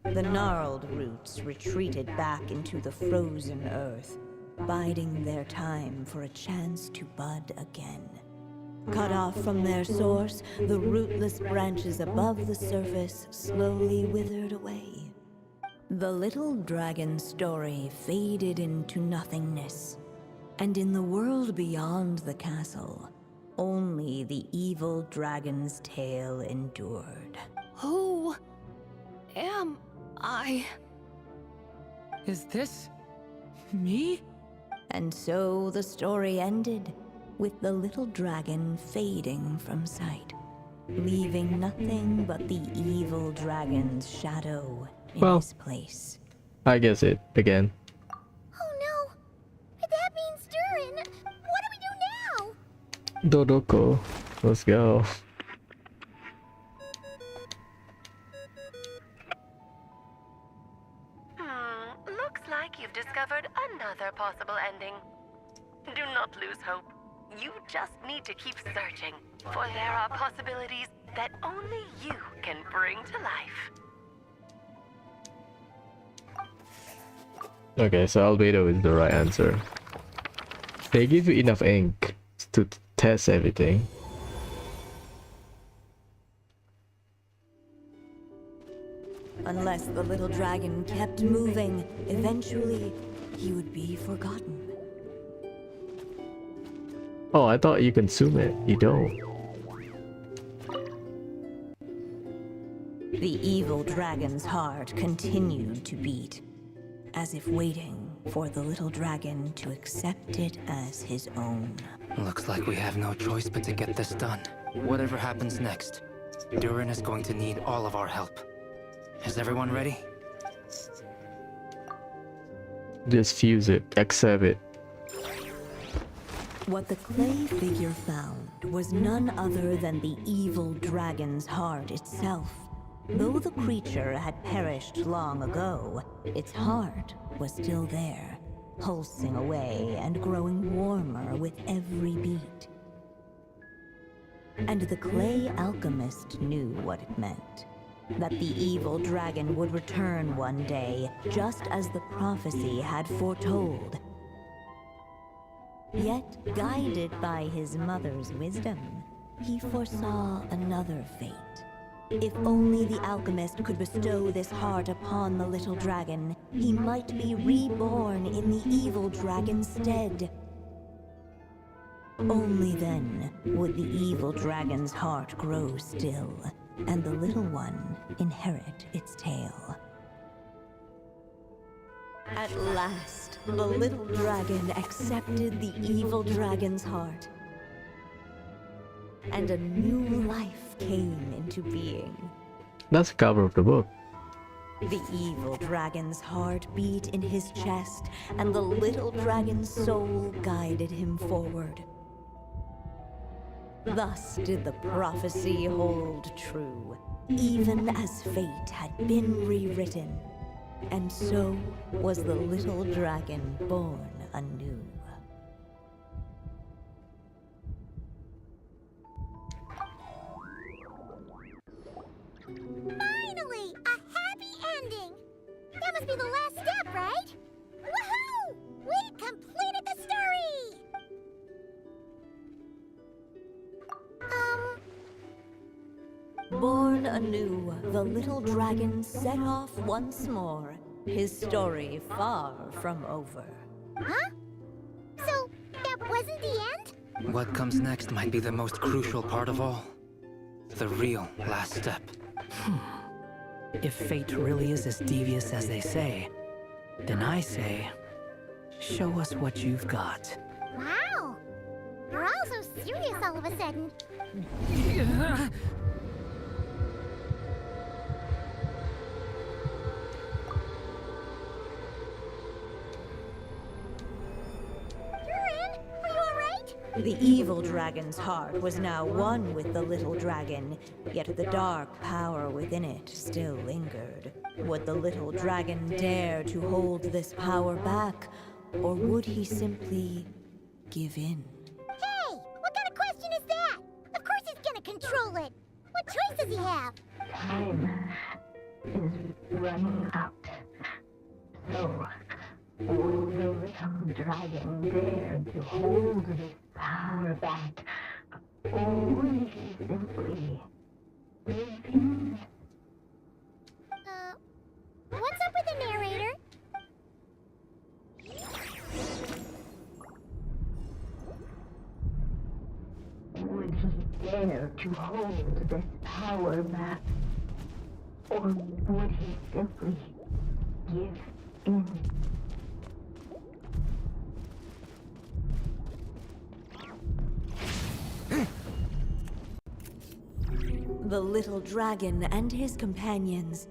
The gnarled roots retreated back into the frozen earth, biding their time for a chance to bud again. Cut off from their source, the rootless branches above the surface slowly withered away. The little dragon's story faded into nothingness, and in the world beyond the castle, only the evil dragon's tale endured. Who am I? Is this... me? And so the story ended, with the little dragon fading from sight, leaving nothing but the evil dragon's shadow in his place. I guess it began. Oh no! That means Durin! What do we do now? Dodoko, let's go. Looks like you've discovered another possible ending. Do not lose hope. You just need to keep searching, for there are possibilities that only you can bring to life. Okay, so Rubedo is the right answer. They give you enough ink to test everything. Unless the little dragon kept moving, eventually he would be forgotten. Oh, I thought you consume it. You don't. The evil dragon's heart continued to beat, as if waiting for the little dragon to accept it as his own. Looks like we have no choice but to get this done. Whatever happens next, Durin is going to need all of our help. Is everyone ready? Just fuse it, accept it. What the clay figure found was none other than the evil dragon's heart itself. Though the creature had perished long ago, its heart was still there, pulsing away and growing warmer with every beat. And the clay alchemist knew what it meant. That the evil dragon would return one day, just as the prophecy had foretold. Yet, guided by his mother's wisdom, he foresaw another fate. If only the alchemist could bestow this heart upon the little dragon, he might be reborn in the evil dragon's stead. Only then would the evil dragon's heart grow still, and the little one inherit its tale. At last, the little dragon accepted the evil dragon's heart, and a new life came into being. That's the cover of the book. The evil dragon's heart beat in his chest, and the little dragon's soul guided him forward. Thus did the prophecy hold true, even as fate had been rewritten. And so was the little dragon born anew. Finally! A happy ending! That must be the last step, right? Woohoo! We completed the story! Born anew, the little dragon set off once more, his story far from over. Huh? So, that wasn't the end? What comes next might be the most crucial part of all. The real last step. If fate really is as devious as they say, then I say, show us what you've got. Wow! We're all so serious all of a sudden. The evil dragon's heart was now one with the little dragon, yet the dark power within it still lingered. Would the little dragon dare to hold this power back, or would he simply give in? Hey! What kind of question is that? Of course he's gonna control it! What choice does he have? Time is running out. So, will the little dragon dare to hold his power back, or will he simply give in? What's up with the narrator? Would he dare to hold this power back, or would he simply give in? The little dragon and his companions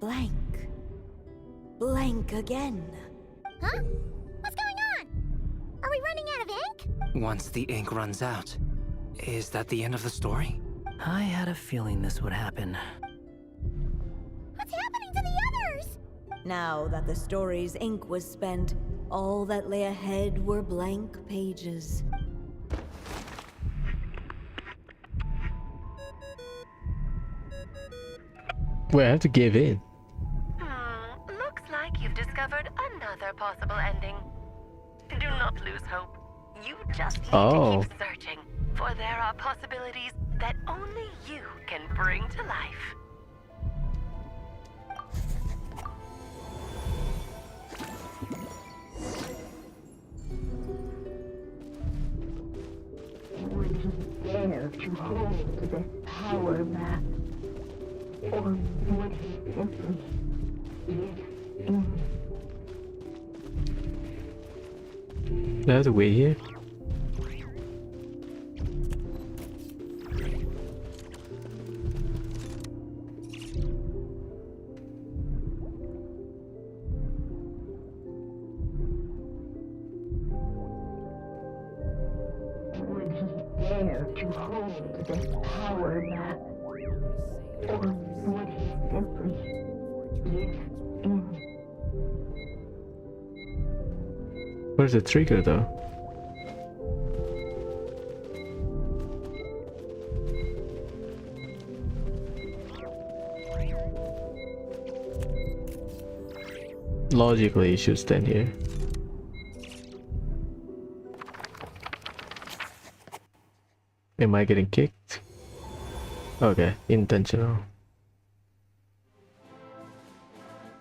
blank. Blank again. Huh? What's going on? Are we running out of ink? Once the ink runs out, is that the end of the story? I had a feeling this would happen. What's happening to the others? Now that the story's ink was spent, all that lay ahead were blank pages. Wait, I have to give in. Looks like you've discovered another possible ending. Do not lose hope. You just need to keep searching, for there are possibilities that only you can bring to life. Would he dare to hold this power back, or would he simply give in? There's a way here. Would he dare to hold this power map? Or would he simply give in? Where's the trigger though? Logically, it should stand here. Am I getting kicked? Okay, intentional.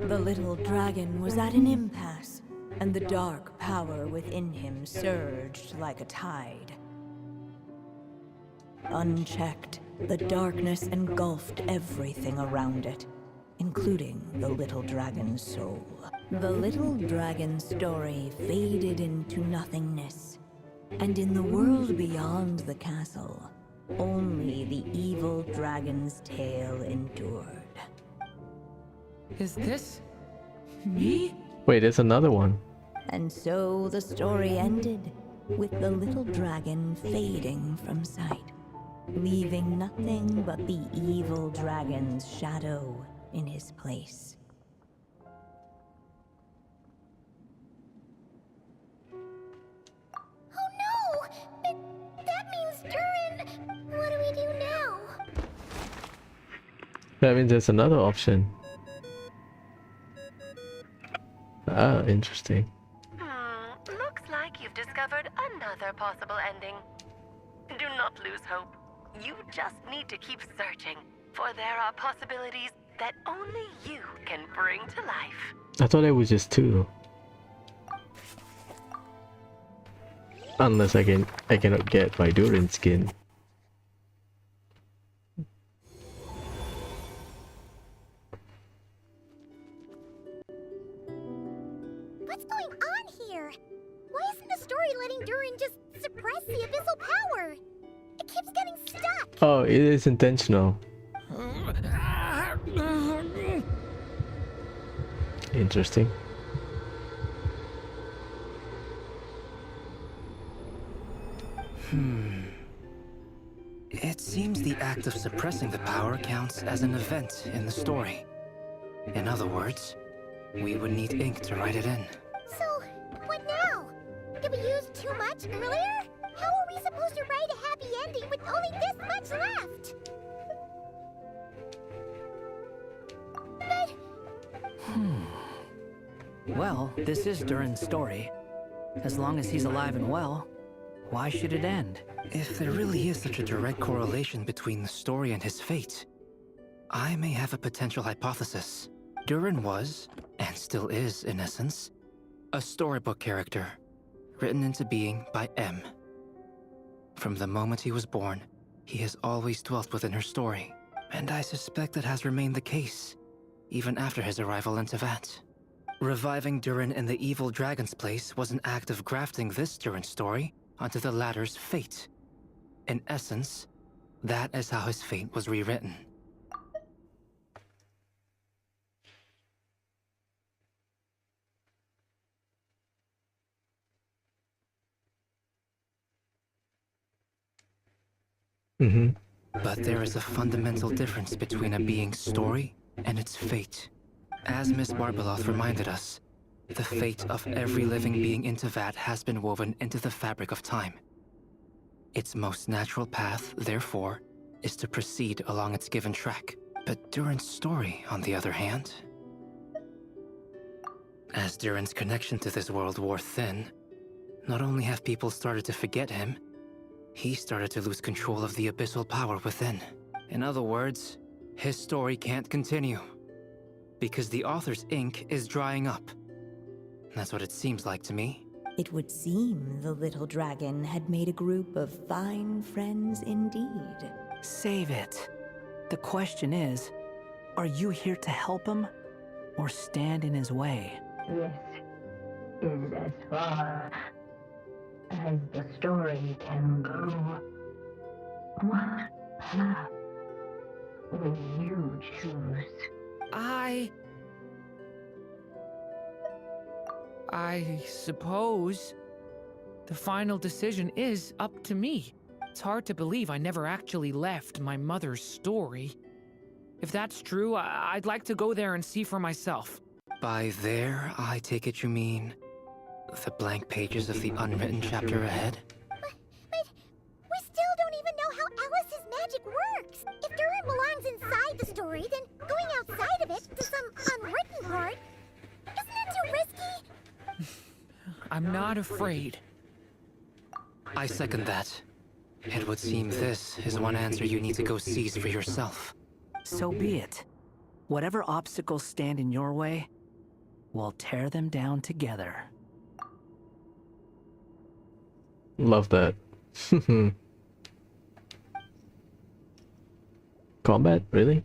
The little dragon was at an impasse, and the dark power within him surged like a tide. Unchecked, the darkness engulfed everything around it, including the little dragon's soul. The little dragon's story faded into nothingness, and in the world beyond the castle, only the evil dragon's tale endured. Is this me? Wait, there's another one. And so the story ended, with the little dragon fading from sight, leaving nothing but the evil dragon's shadow in his place. Oh no! That means Durin! What do we do now? That means there's another option. Ah, interesting. Looks like you've discovered another possible ending. Do not lose hope. You just need to keep searching, for there are possibilities that only you can bring to life. I thought it was just two. Unless I cannot get my Durin skin. What's going on here? Why isn't the story letting Durin just suppress the abyssal power? It keeps getting stuck. Oh, it is intentional. Interesting. It seems the act of suppressing the power counts as an event in the story. In other words, we would need ink to write it in. So, what now? Did we use too much earlier? How are we supposed to write a happy ending with only this much left? But... Well, this is Durin's story. As long as he's alive and well, why should it end? If there really is such a direct correlation between the story and his fate, I may have a potential hypothesis. Durin was, and still is in essence, a storybook character, written into being by M. From the moment he was born, he has always dwelt within her story, and I suspect that has remained the case, even after his arrival in Tevat. Reviving Durin in the evil dragon's place was an act of grafting this Durin story onto the latter's fate. In essence, that is how his fate was rewritten. But there is a fundamental difference between a being's story and its fate. As Miss Barbeloth reminded us, the fate of every living being in Tevat has been woven into the fabric of time. Its most natural path, therefore, is to proceed along its given track. But Durin's story, on the other hand... As Durin's connection to this world wore thin, not only have people started to forget him, he started to lose control of the abyssal power within. In other words, his story can't continue, because the author's ink is drying up. That's what it seems like to me. It would seem the little dragon had made a group of fine friends indeed. Save it. The question is, are you here to help him, or stand in his way? This is as far as the story can go. What path will you choose? I suppose the final decision is up to me. It's hard to believe I never actually left my mother's story. If that's true, I'd like to go there and see for myself. By there, I take it you mean the blank pages of the unwritten chapter ahead? But we still don't even know how Alice's magic works. If Durin belongs inside the story, then going outside of it to some unwritten part, isn't it too risky? I'm not afraid. I second that. It would seem this is one answer you need to go seize for yourself. So be it. Whatever obstacles stand in your way, we'll tear them down together. Love that. Combat? Really?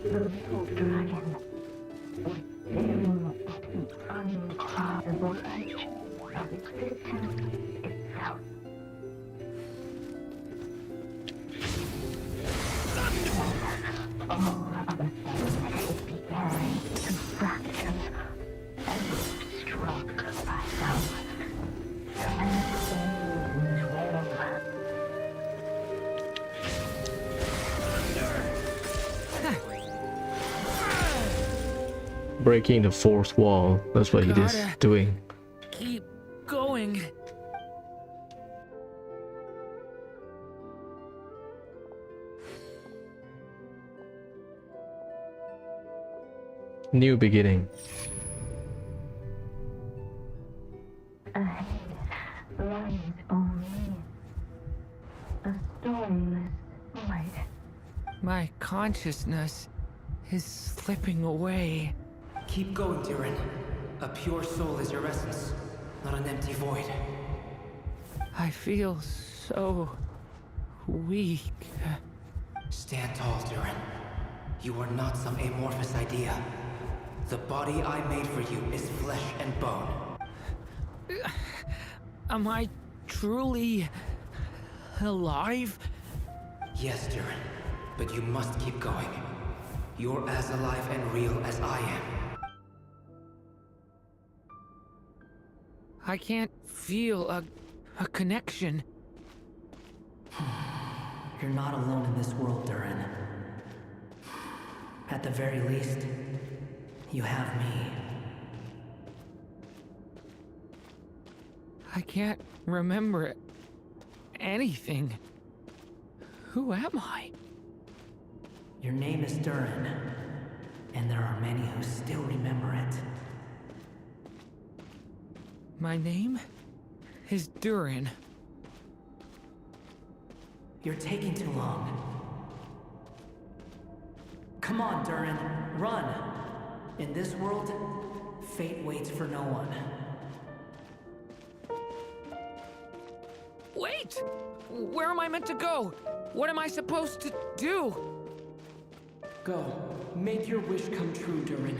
The little dragon was staring at the uncrossable edge of existence itself. All of a sudden, it began to fracture as if struck by some transcendent will. Breaking the fourth wall. That's what he is doing. Keep going. New beginning. Ahead lies only a storyless void. My consciousness is slipping away. Keep going, Durin. A pure soul is your essence, not an empty void. I feel so weak. Stand tall, Durin. You are not some amorphous idea. The body I made for you is flesh and bone. Am I truly alive? Yes, Durin, but you must keep going. You're as alive and real as I am. I can't feel a connection. You're not alone in this world, Durin. At the very least, you have me. I can't remember anything. Who am I? Your name is Durin, and there are many who still remember it. My name is Durin. You're taking too long. Come on, Durin, run! In this world, fate waits for no one. Wait! Where am I meant to go? What am I supposed to do? Go. Make your wish come true, Durin.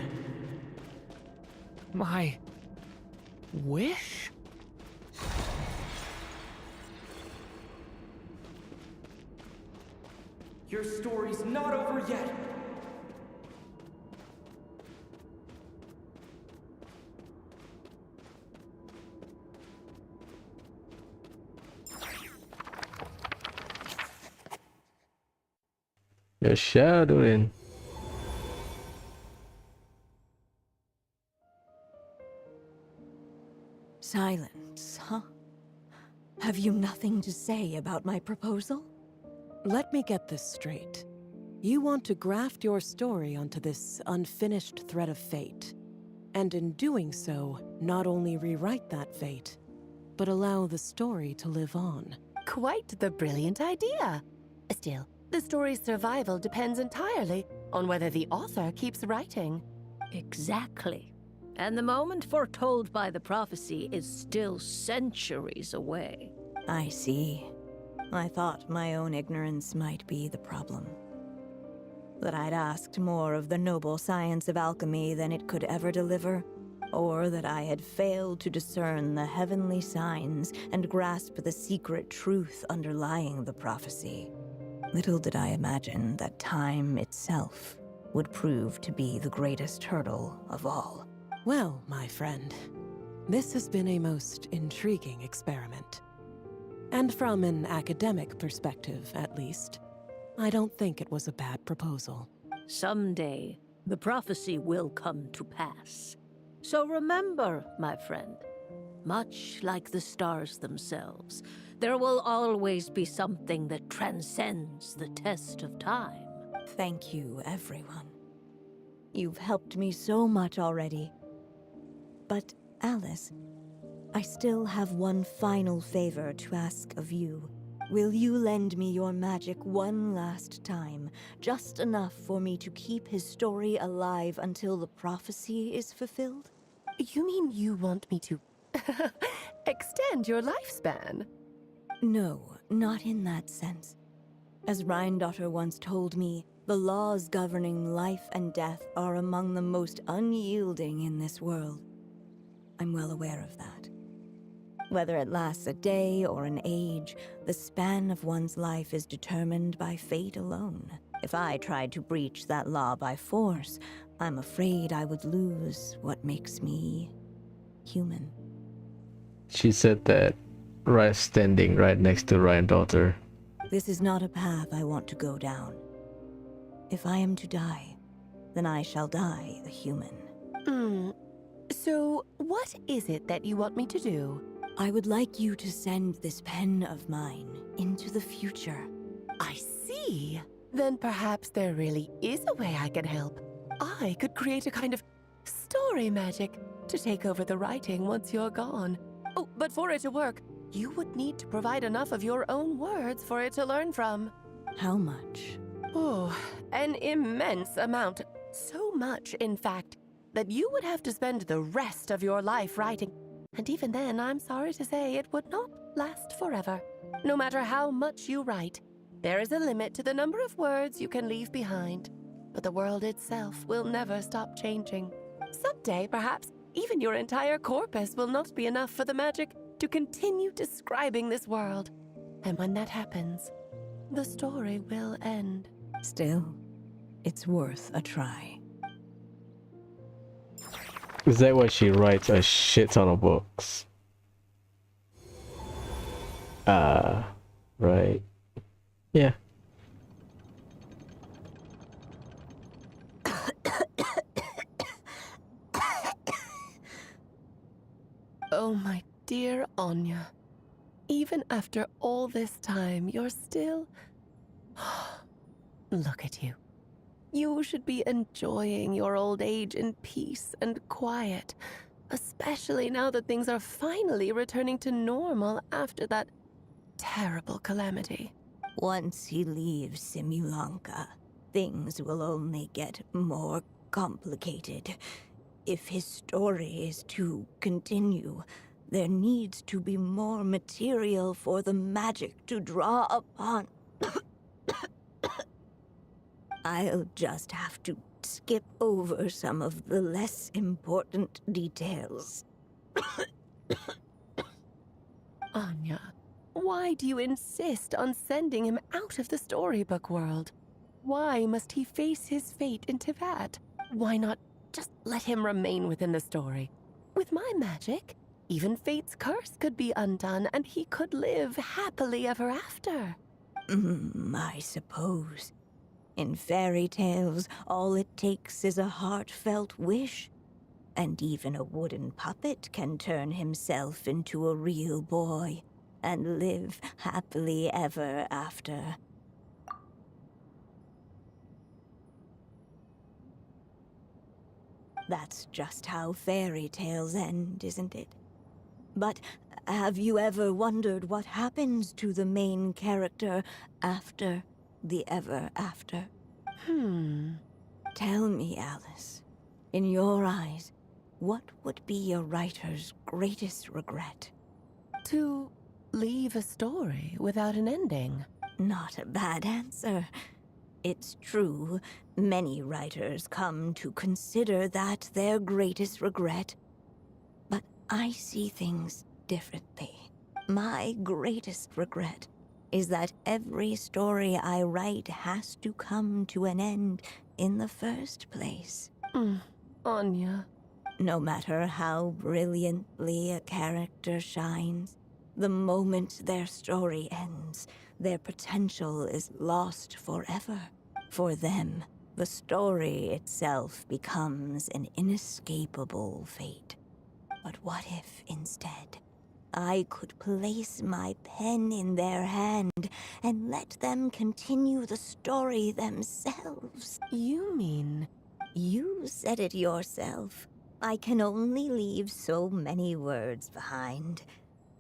My wish? Your story's not over yet. You're shadowing. Silence, huh? Have you nothing to say about my proposal? Let me get this straight. You want to graft your story onto this unfinished thread of fate, and in doing so, not only rewrite that fate, but allow the story to live on. Quite the brilliant idea. Still, the story's survival depends entirely on whether the author keeps writing. Exactly. And the moment foretold by the prophecy is still centuries away. I see. I thought my own ignorance might be the problem. That I'd asked more of the noble science of alchemy than it could ever deliver, or that I had failed to discern the heavenly signs and grasp the secret truth underlying the prophecy. Little did I imagine that time itself would prove to be the greatest hurdle of all. Well, my friend, this has been a most intriguing experiment. And from an academic perspective, at least, I don't think it was a bad proposal. Someday, the prophecy will come to pass. So remember, my friend, much like the stars themselves, there will always be something that transcends the test of time. Thank you, everyone. You've helped me so much already. But, Alice, I still have one final favor to ask of you. Will you lend me your magic one last time, just enough for me to keep his story alive until the prophecy is fulfilled? You mean you want me to extend your lifespan? No, not in that sense. As Rhindaughter once told me, the laws governing life and death are among the most unyielding in this world. I'm well aware of that. Whether it lasts a day or an age, the span of one's life is determined by fate alone. If I tried to breach that law by force, I'm afraid I would lose what makes me human. She said that right standing right next to Rhindaughter. This is not a path I want to go down. If I am to die, then I shall die a human. So, what is it that you want me to do? I would like you to send this pen of mine into the future. I see. Then perhaps there really is a way I can help. I could create a kind of story magic to take over the writing once you're gone. Oh, but for it to work, you would need to provide enough of your own words for it to learn from. How much? Oh, an immense amount. So much, in fact, that you would have to spend the rest of your life writing. And even then, I'm sorry to say, it would not last forever. No matter how much you write, there is a limit to the number of words you can leave behind. But the world itself will never stop changing. Someday, perhaps, even your entire corpus will not be enough for the magic to continue describing this world. And when that happens, the story will end. Still, it's worth a try. Is that why she writes a shit ton of books? Right. Yeah. Oh, my dear Anya. Even after all this time, you're still... Look at you. You should be enjoying your old age in peace and quiet, especially now that things are finally returning to normal after that terrible calamity. Once he leaves Simulanka, things will only get more complicated. If his story is to continue, there needs to be more material for the magic to draw upon. I'll just have to skip over some of the less important details. Anya, why do you insist on sending him out of the storybook world? Why must he face his fate into that? Why not just let him remain within the story? With my magic, even fate's curse could be undone and he could live happily ever after. I suppose. In fairy tales, all it takes is a heartfelt wish. And even a wooden puppet can turn himself into a real boy and live happily ever after. That's just how fairy tales end, isn't it? But have you ever wondered what happens to the main character after the ever after? Tell me, Alice, in your eyes, what would be a writer's greatest regret? To leave a story without an ending. Not a bad answer. It's true, many writers come to consider that their greatest regret. But I see things differently. My greatest regret is that every story I write has to come to an end in the first place. Anya. No matter how brilliantly a character shines, the moment their story ends, their potential is lost forever. For them, the story itself becomes an inescapable fate. But what if, instead, I could place my pen in their hand and let them continue the story themselves? You mean? You said it yourself. I can only leave so many words behind.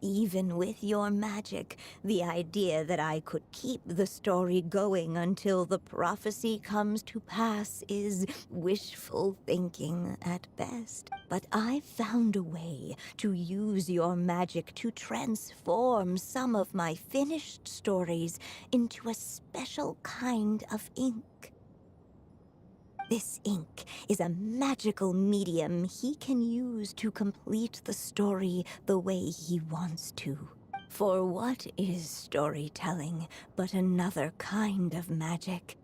Even with your magic, the idea that I could keep the story going until the prophecy comes to pass is wishful thinking at best. But I've found a way to use your magic to transform some of my finished stories into a special kind of ink. This ink is a magical medium he can use to complete the story the way he wants to. For what is storytelling but another kind of magic?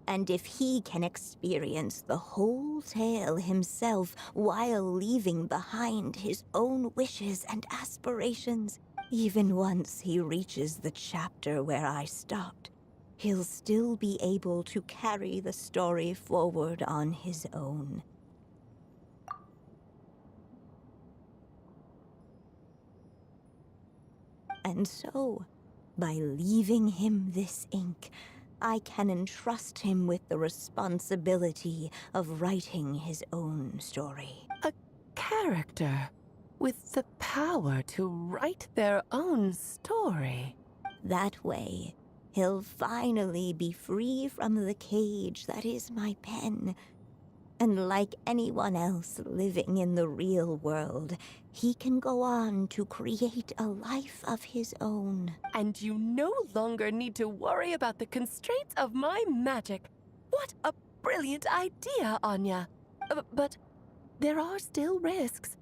And if he can experience the whole tale himself while leaving behind his own wishes and aspirations, even once he reaches the chapter where I stopped, he'll still be able to carry the story forward on his own. And so, by leaving him this ink, I can entrust him with the responsibility of writing his own story. A character with the power to write their own story. That way, he'll finally be free from the cage that is my pen. And like anyone else living in the real world, he can go on to create a life of his own. And you no longer need to worry about the constraints of my magic. What a brilliant idea, Anya. But there are still risks.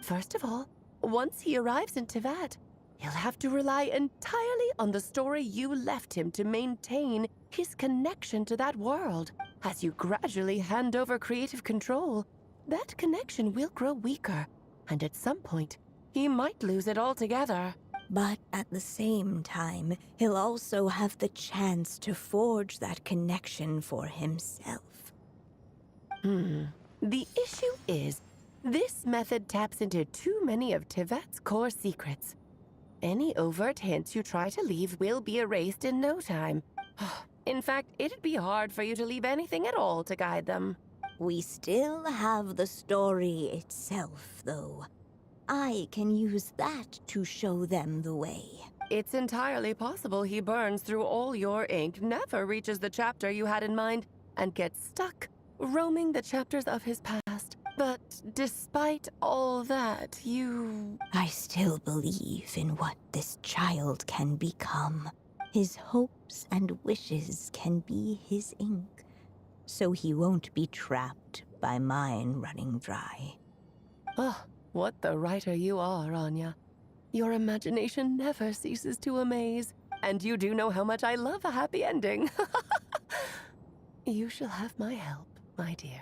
First of all, once he arrives in Tivat, he'll have to rely entirely on the story you left him to maintain his connection to that world. As you gradually hand over creative control, that connection will grow weaker, and at some point, he might lose it altogether. But at the same time, he'll also have the chance to forge that connection for himself. The issue is, this method taps into too many of Tivat's core secrets. Any overt hints you try to leave will be erased in no time. In fact, it'd be hard for you to leave anything at all to guide them. We still have the story itself, though. I can use that to show them the way. It's entirely possible he burns through all your ink, never reaches the chapter you had in mind, and gets stuck, roaming the chapters of his past. But despite all that, I still believe in what this child can become. His hopes and wishes can be his ink, so he won't be trapped by mine running dry. Oh, what the writer you are, Anya. Your imagination never ceases to amaze, and you do know how much I love a happy ending. You shall have my help, my dear.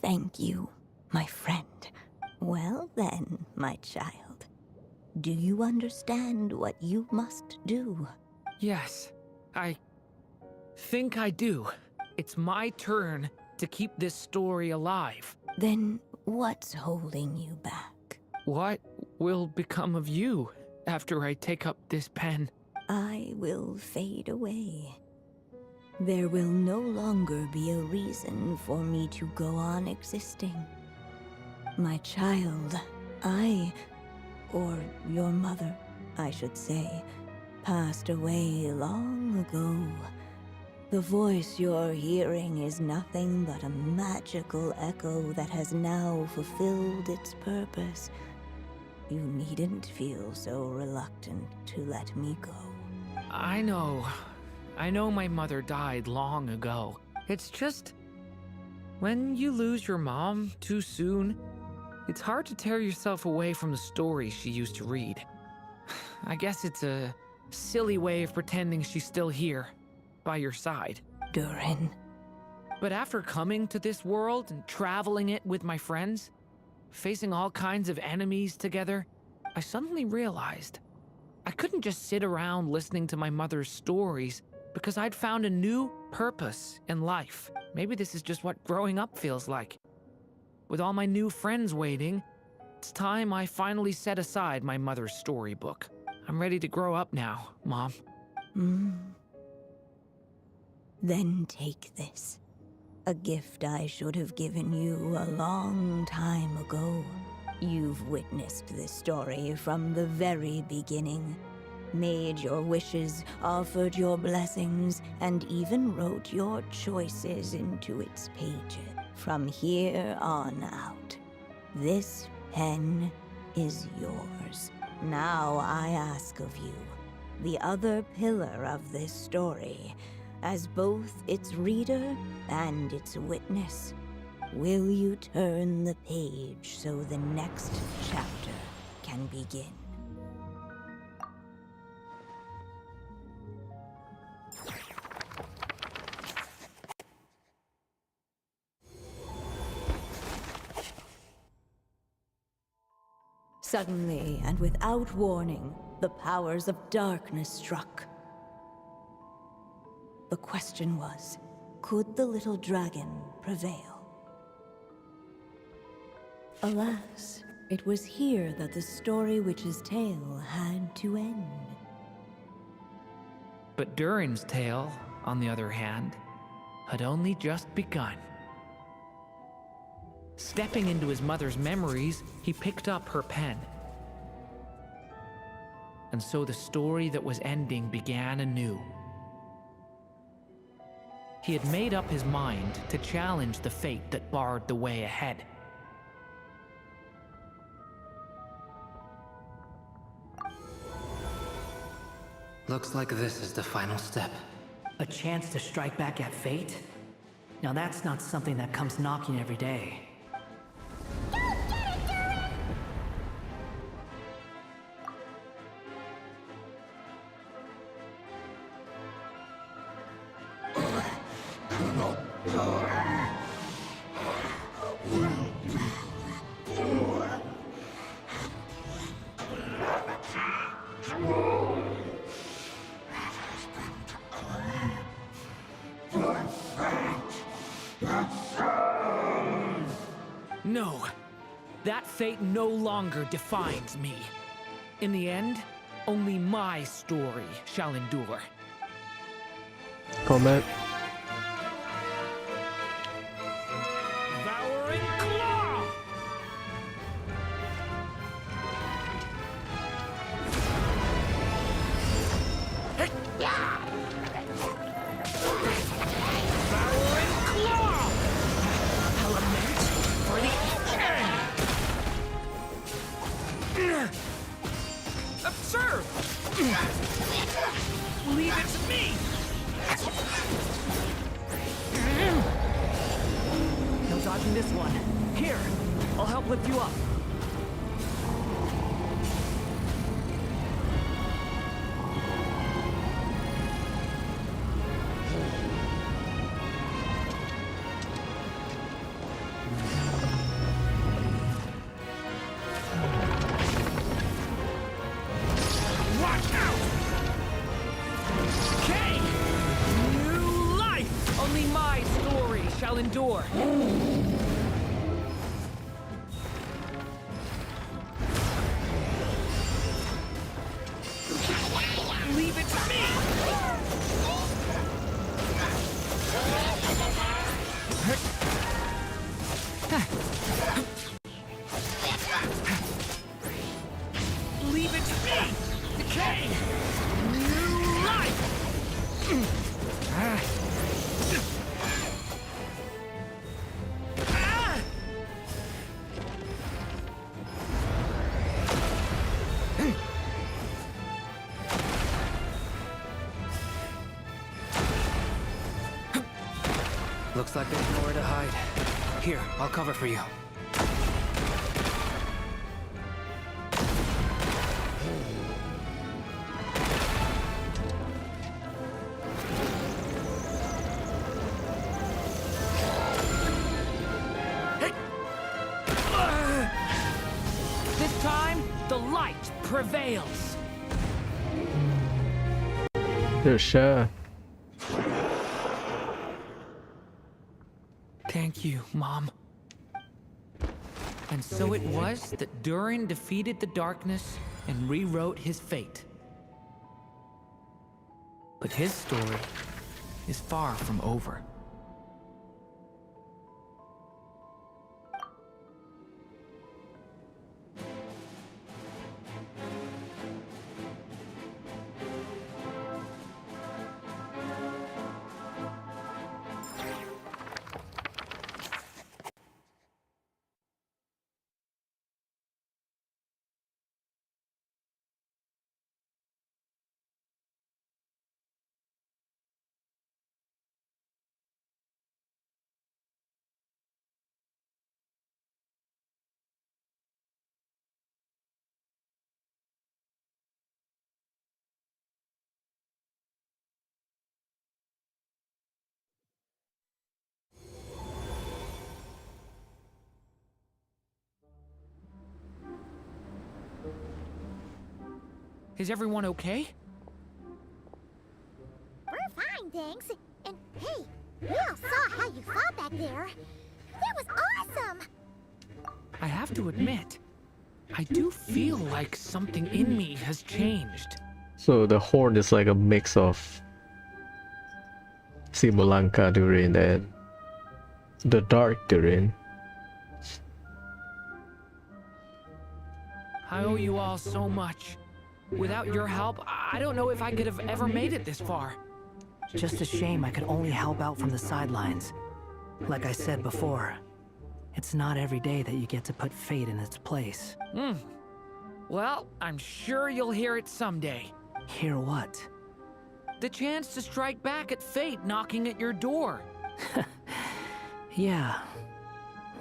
Thank you, my friend. Well then, my child, do you understand what you must do? Yes, I think I do. It's my turn to keep this story alive. Then what's holding you back? What will become of you after I take up this pen? I will fade away. There will no longer be a reason for me to go on existing. My child, or your mother, I should say, passed away long ago. The voice you're hearing is nothing but a magical echo that has now fulfilled its purpose. You needn't feel so reluctant to let me go. I know. I know my mother died long ago. It's just... when you lose your mom too soon, it's hard to tear yourself away from the stories she used to read. I guess it's a silly way of pretending she's still here, by your side. Durin. But after coming to this world and traveling it with my friends, facing all kinds of enemies together, I suddenly realized I couldn't just sit around listening to my mother's stories because I'd found a new purpose in life. Maybe this is just what growing up feels like. With all my new friends waiting, it's time I finally set aside my mother's storybook. I'm ready to grow up now, Mom. Then take this. A gift I should have given you a long time ago. You've witnessed this story from the very beginning. Made your wishes, offered your blessings, and even wrote your choices into its pages. From here on out, this pen is yours. Now I ask of you, the other pillar of this story, as both its reader and its witness, will you turn the page so the next chapter can begin? Suddenly, and without warning, the powers of darkness struck. The question was, could the little dragon prevail? Alas, it was here that the story witch's tale had to end. But Durin's tale, on the other hand, had only just begun. Stepping into his mother's memories, he picked up her pen. And so the story that was ending began anew. He had made up his mind to challenge the fate that barred the way ahead. Looks like this is the final step. A chance to strike back at fate? Now that's not something that comes knocking every day. No, that fate no longer defines me. In the end, only my story shall endure. Comment. Devouring Claw! Devouring Claw! Element for the end! Observe! Leave it to me! No dodging this one. Here, I'll help lift you up. Watch out! Okay! New life! Only my story shall endure. Leave it to me! Leave it to me! Decay! New life! Looks like there's nowhere to hide. Here, I'll cover for you. This time, the light prevails. Sure. Thank you, Mom. And so it was that Durin defeated the darkness and rewrote his fate. But his story is far from over. Is everyone okay? We're fine, thanks. And hey, we all saw how you fought back there. That was awesome! I have to admit, I do feel like something in me has changed. So the horn is like a mix of Simulanka Durin and the Dark Durin. I owe you all so much. Without your help, I don't know if I could have ever made it this far. Just a shame I could only help out from the sidelines. Like I said before, it's not every day that you get to put fate in its place. Well, I'm sure you'll hear it someday. Hear what? The chance to strike back at fate knocking at your door. Yeah,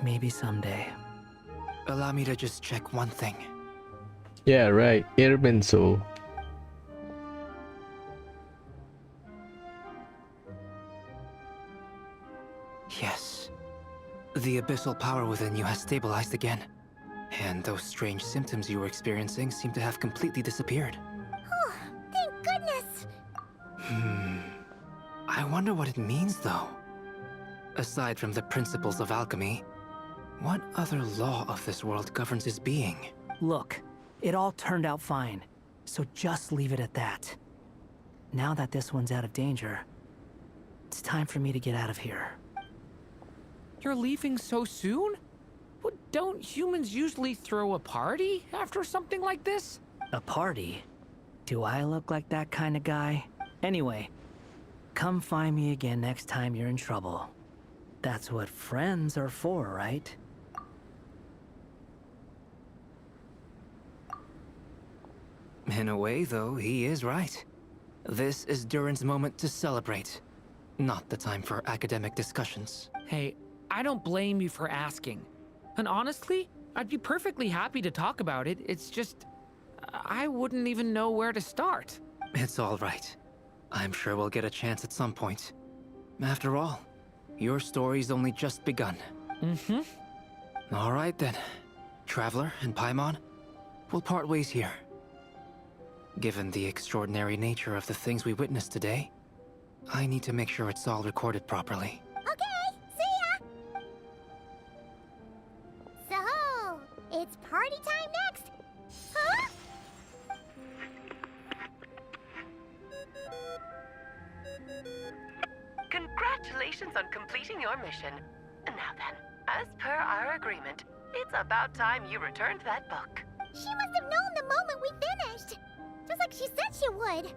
maybe someday. Allow me to just check one thing. Yeah, right. Irminsul. Yes. The abyssal power within you has stabilized again. And those strange symptoms you were experiencing seem to have completely disappeared. Oh, thank goodness! I wonder what it means, though. Aside from the principles of alchemy, what other law of this world governs his being? Look, it all turned out fine, so just leave it at that. Now that this one's out of danger, it's time for me to get out of here. You're leaving so soon? Well, don't humans usually throw a party after something like this? A party? Do I look like that kind of guy? Anyway, come find me again next time you're in trouble. That's what friends are for, right? In a way, though, he is right. This is Durin's moment to celebrate. Not the time for academic discussions. Hey, I don't blame you for asking. And honestly, I'd be perfectly happy to talk about it. It's just, I wouldn't even know where to start. It's all right. I'm sure we'll get a chance at some point. After all, your story's only just begun. All right then. Traveler and Paimon, we'll part ways here. Given the extraordinary nature of the things we witnessed today, I need to make sure it's all recorded properly. Okay, see ya! So, it's party time next, huh? Congratulations on completing your mission. Now then, as per our agreement, it's about time you returned that book. She must have known the moment we finished! Just like she said she would!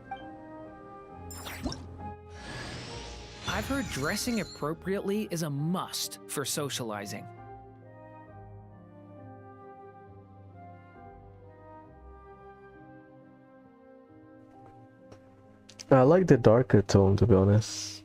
I've heard dressing appropriately is a must for socializing. I like the darker tone, to be honest.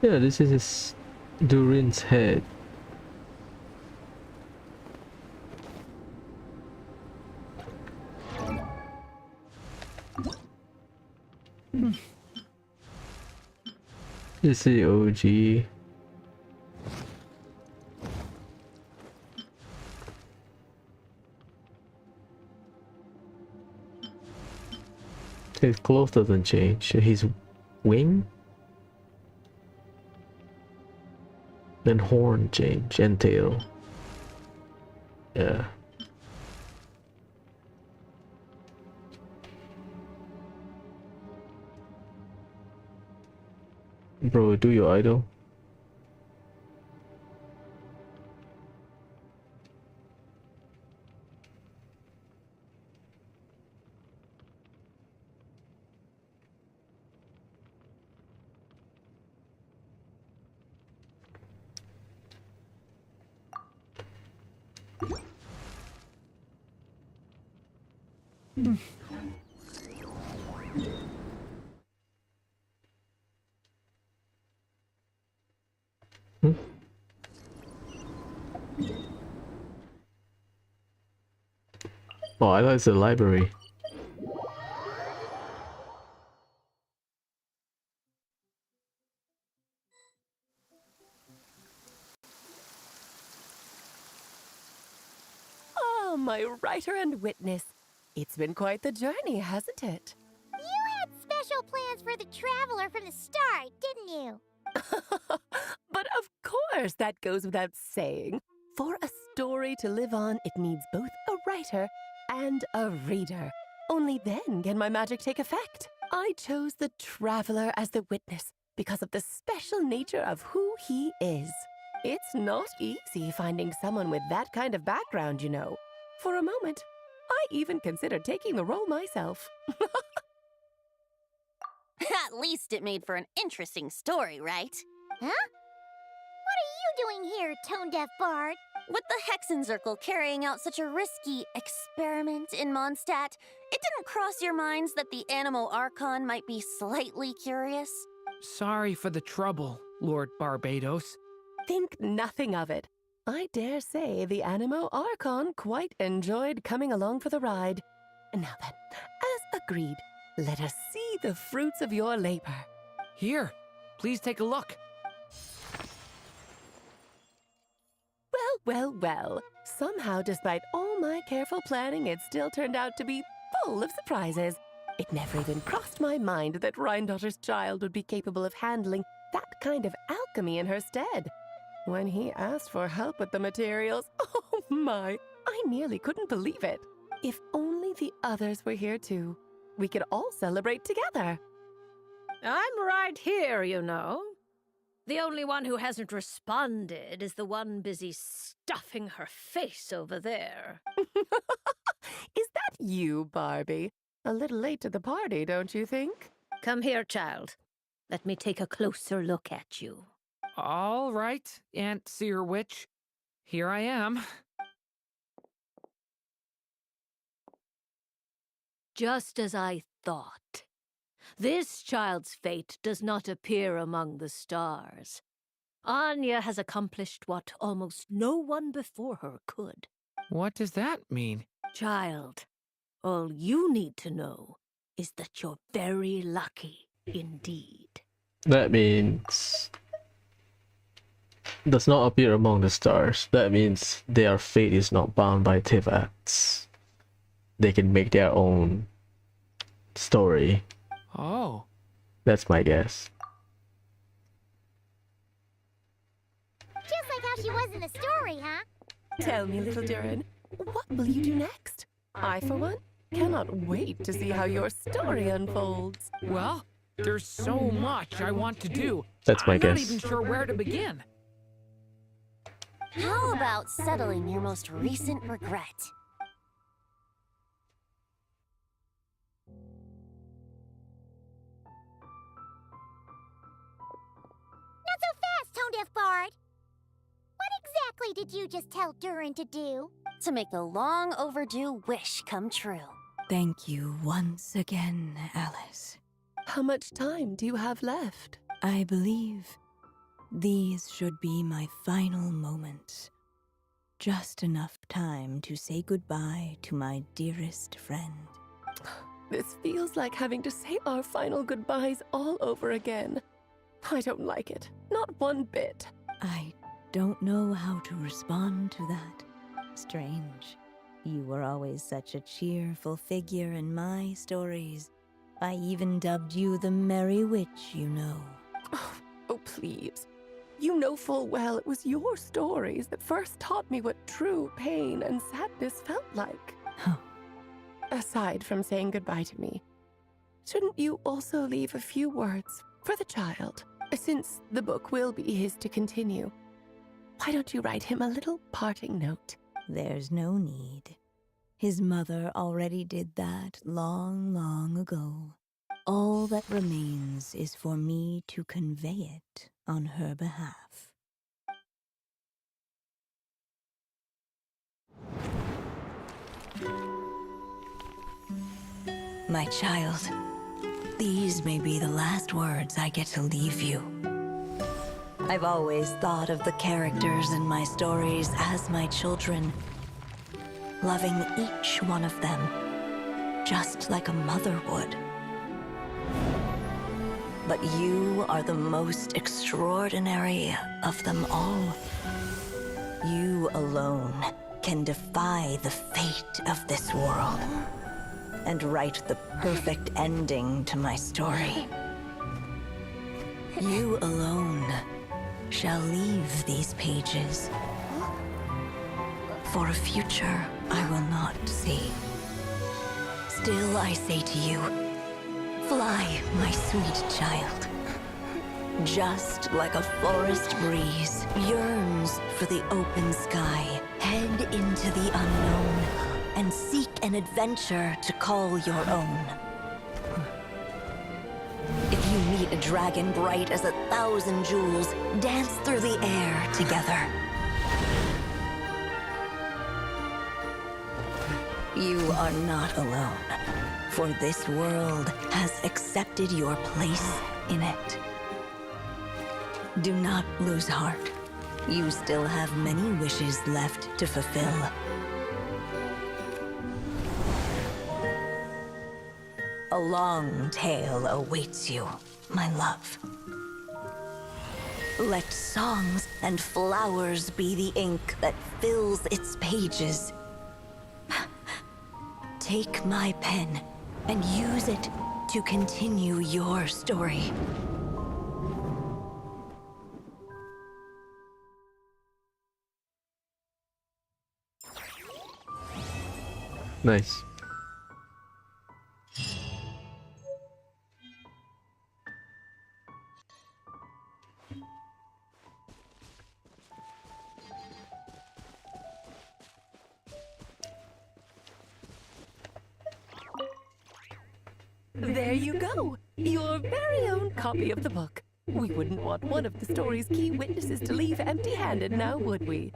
Yeah, this is his Durin's head. This is the OG. His clothes doesn't change. His wing then horn change and tail. Yeah. Bro, do your idol. Oh, I thought it's a library. Oh, my writer and witness. It's been quite the journey, hasn't it? You had special plans for the traveler from the start, didn't you? But of course, that goes without saying. For a story to live on, it needs both a writer and a reader. Only then can my magic take effect. I chose the traveler as the witness because of the special nature of who he is. It's not easy finding someone with that kind of background, you know. For a moment, I even considered taking the role myself. At least it made for an interesting story, right? Huh? What are you doing here, tone-deaf bard? With the Hexenzirkel carrying out such a risky experiment in Mondstadt, it didn't cross your minds that the Animo Archon might be slightly curious? Sorry for the trouble, Lord Barbados. Think nothing of it. I dare say the Animo Archon quite enjoyed coming along for the ride. And now then, as agreed, let us see the fruits of your labor. Here, please take a look. Well. Somehow, despite all my careful planning, it still turned out to be full of surprises. It never even crossed my mind that Rhindotter's child would be capable of handling that kind of alchemy in her stead. When he asked for help with the materials, oh my, I nearly couldn't believe it. If only the others were here too. We could all celebrate together. I'm right here, you know. The only one who hasn't responded is the one busy stuffing her face over there. Is that you, Barbie? A little late to the party, don't you think? Come here, child. Let me take a closer look at you. All right, Aunt Seer Witch. Here I am. Just as I thought. This child's fate does not appear among the stars. Anya has accomplished what almost no one before her could. What does that mean? Child, all you need to know is that you're very lucky indeed. That means does not appear among the stars. That means their fate is not bound by Tivats. They can make their own story. Oh. That's my guess. like how she was in the story, huh? Tell me, little Durin, what will you do next? I, for one, cannot wait to see how your story unfolds. Well, there's so much I want to do. That's my I'm not guess. even sure where to begin. How about settling your most recent regret? Not so fast, Tone-Deaf Bard! What exactly did you just tell Durin to do? To make the long overdue wish come true. Thank you once again, Alice. How much time do you have left? I believe these should be my final moments. Just enough time to say goodbye to my dearest friend. This feels like having to say our final goodbyes all over again. I don't like it. Not one bit. I don't know how to respond to that. Strange. You were always such a cheerful figure in my stories. I even dubbed you the Merry Witch, you know. Oh, please. You know full well it was your stories that first taught me what true pain and sadness felt like. Aside from saying goodbye to me, shouldn't you also leave a few words for the child? Since the book will be his to continue, why don't you write him a little parting note? There's no need. His mother already did that long, long ago. All that remains is for me to convey it on her behalf. My child, these may be the last words I get to leave you. I've always thought of the characters in my stories as my children, loving each one of them, just like a mother would. But you are the most extraordinary of them all. You alone can defy the fate of this world and write the perfect ending to my story. You alone shall leave these pages for a future I will not see. Still I say to you, fly, my sweet child. Just like a forest breeze yearns for the open sky, head into the unknown and seek an adventure to call your own. If you meet a dragon bright as 1,000 jewels, dance through the air together. You are not alone, for this world has accepted your place in it. Do not lose heart. You still have many wishes left to fulfill. A long tale awaits you, my love. Let songs and flowers be the ink that fills its pages. Take my pen and use it to continue your story. Nice. There you go! Your very own copy of the book. We wouldn't want one of the story's key witnesses to leave empty-handed now, would we?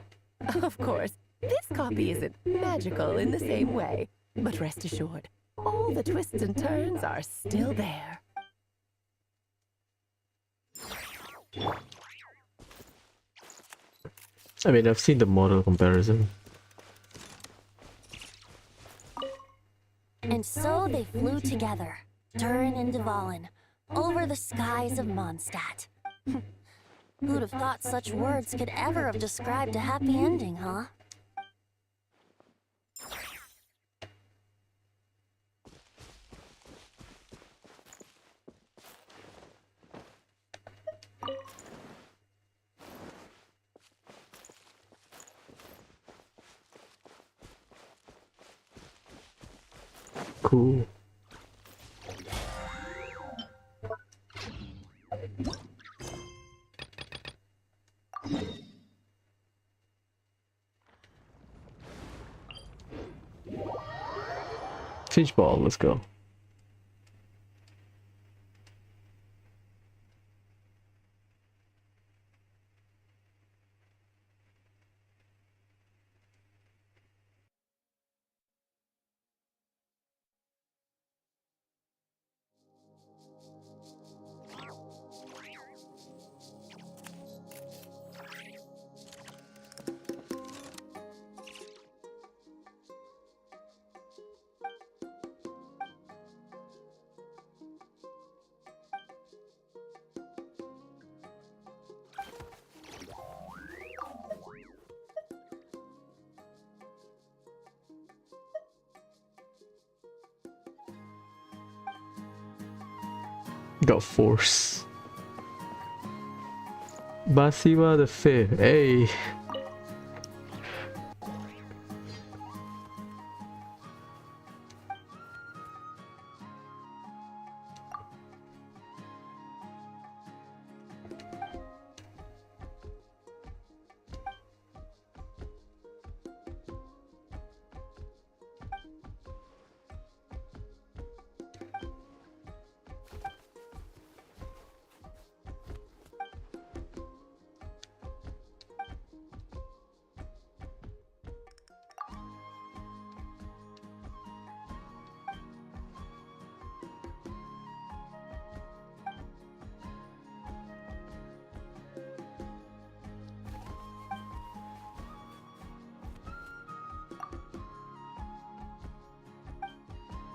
Of course, this copy isn't magical in the same way, but rest assured, all the twists and turns are still there. I mean, I've seen the model comparison. And so they flew together, Durin and Dvalin, over the skies of Mondstadt. Who'd have thought such words could ever have described a happy ending, huh? Cool. Finchball, let's go. Got force. Basiwa the fifth. Hey.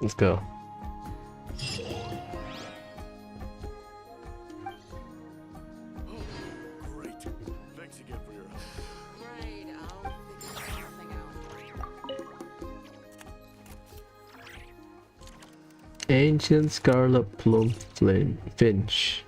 Let's go. Great. Thanks again for your help. Right, I'll figure something out. Ancient Scarlet Plum Flame Finch.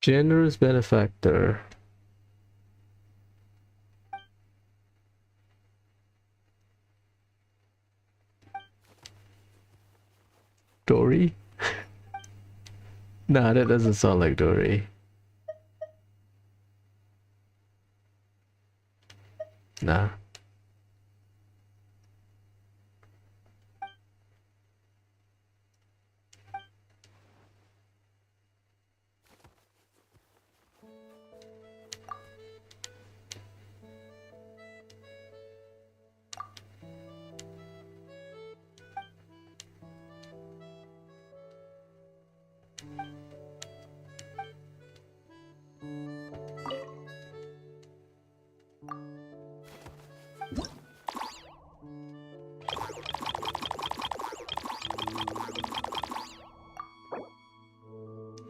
Generous benefactor. Dory? Nah, that doesn't sound like Dory. Nah.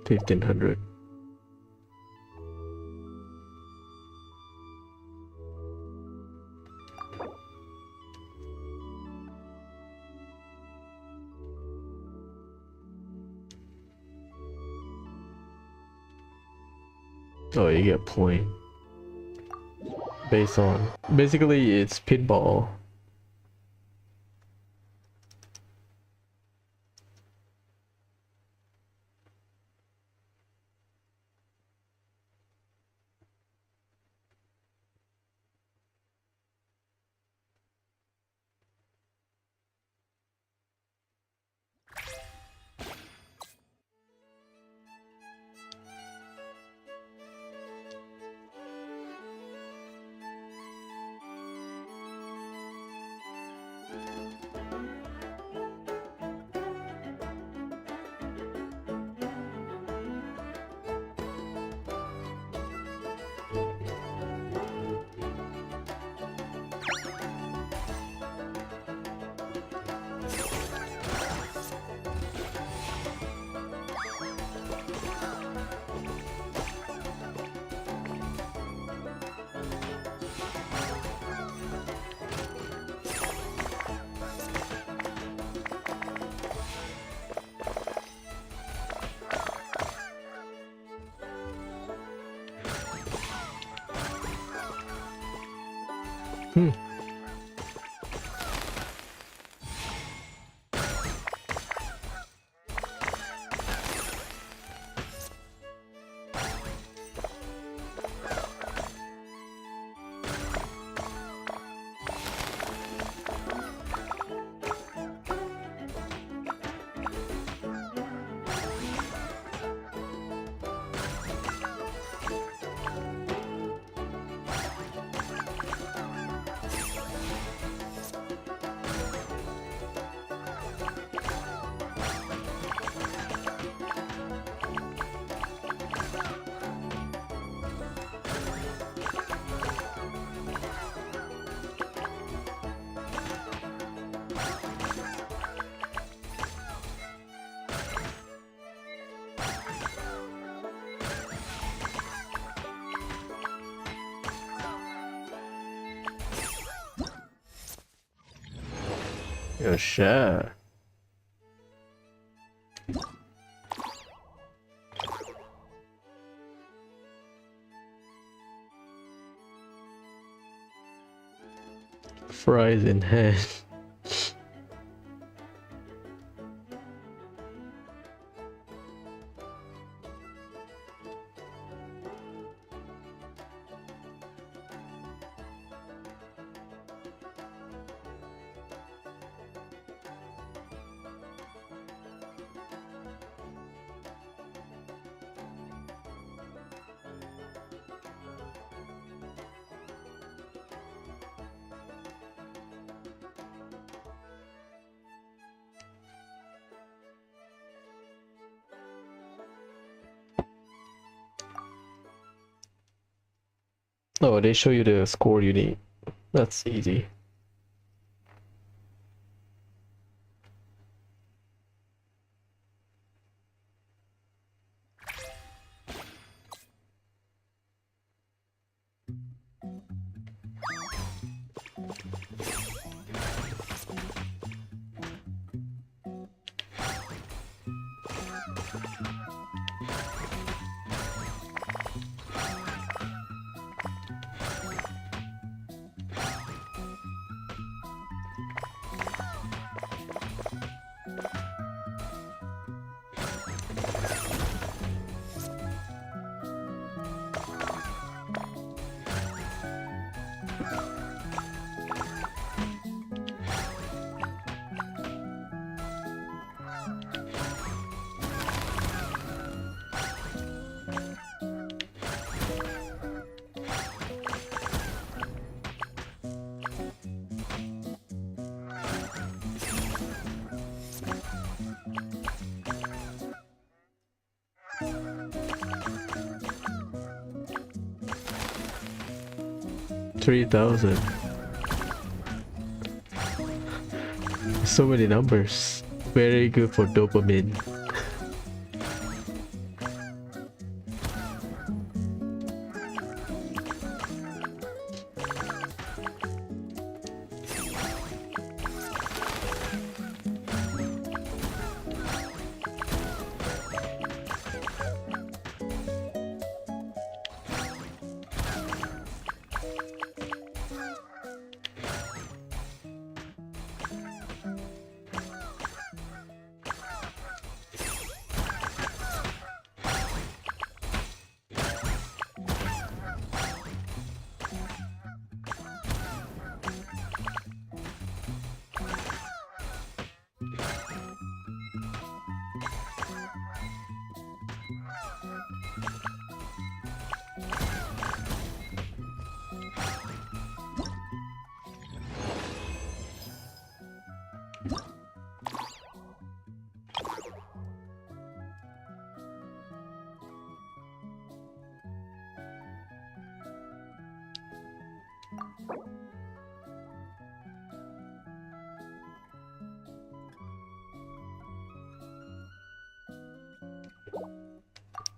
$1,500. Oh, you get point based on basically it's pinball. Oh, sure. Fries in hand. Oh, they show you the score you need. That's easy. $3,000. So many numbers. Very good for dopamine.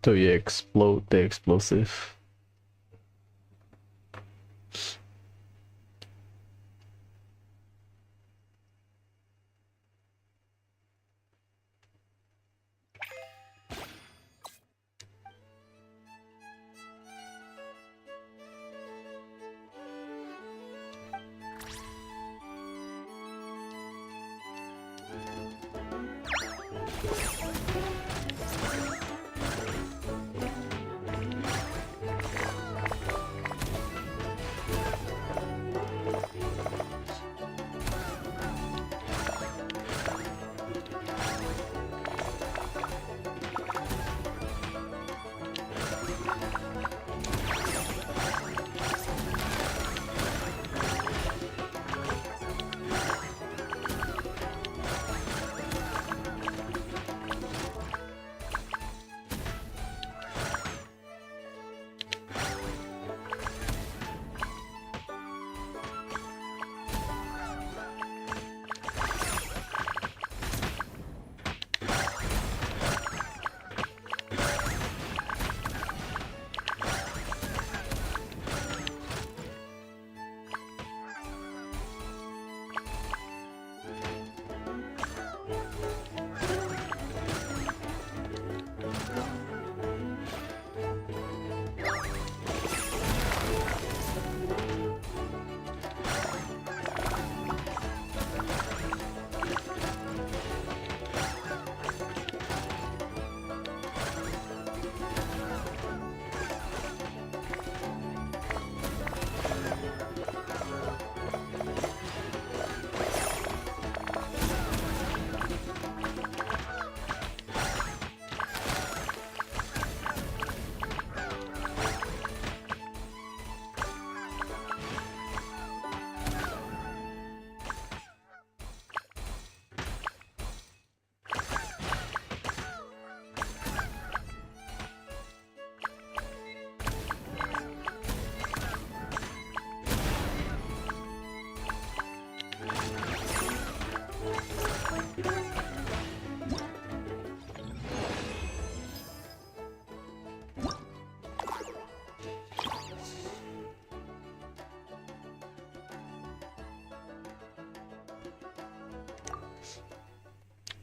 So you explode the explosive.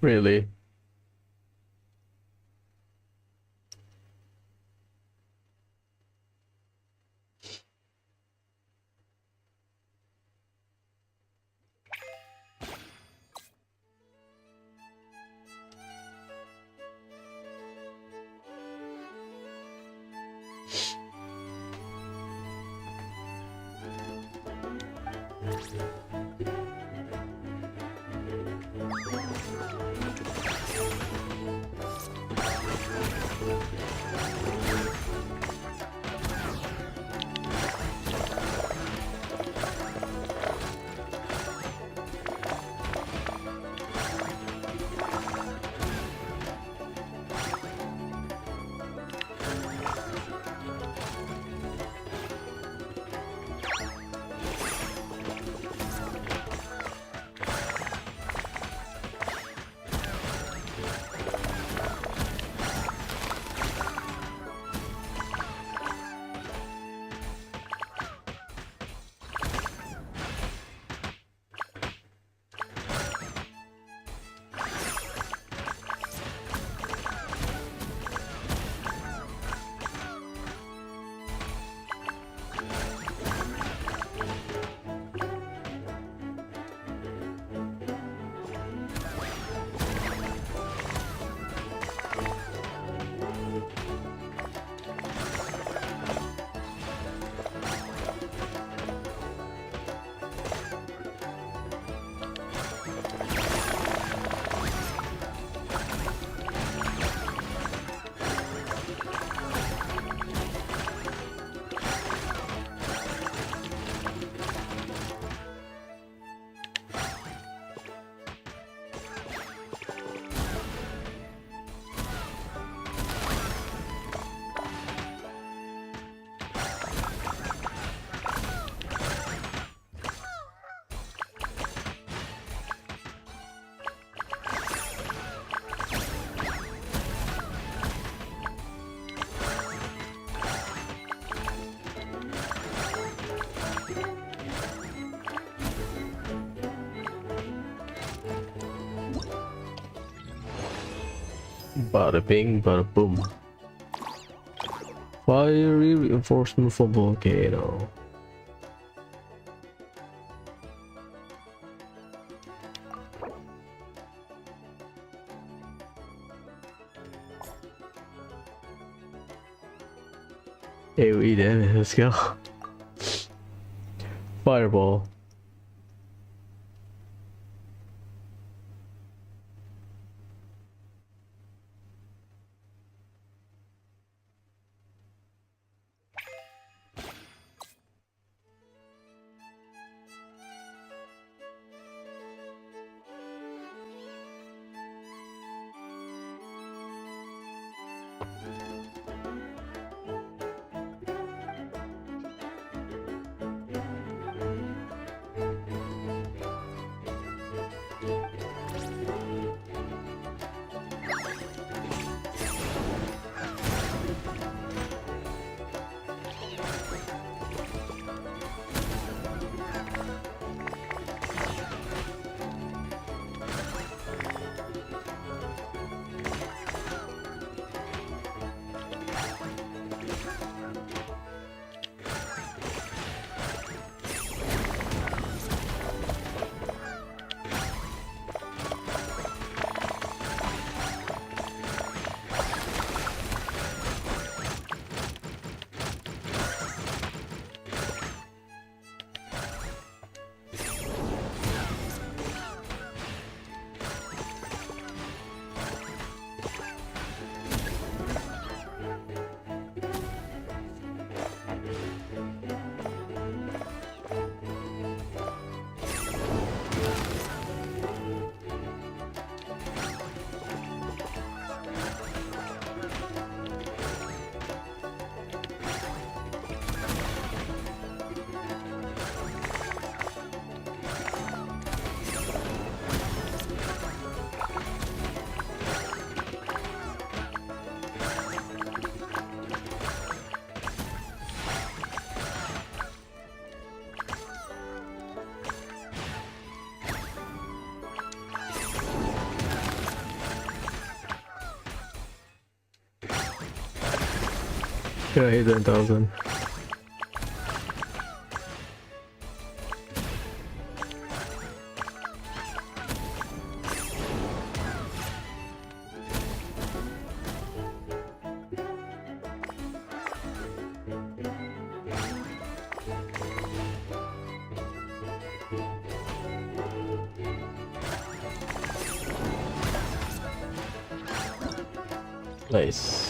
Really? Bada bing, bada boom. Fiery reinforcement from volcano. AoE damage, let's go. Fireball. Yeah, I hate 10,000. Nice.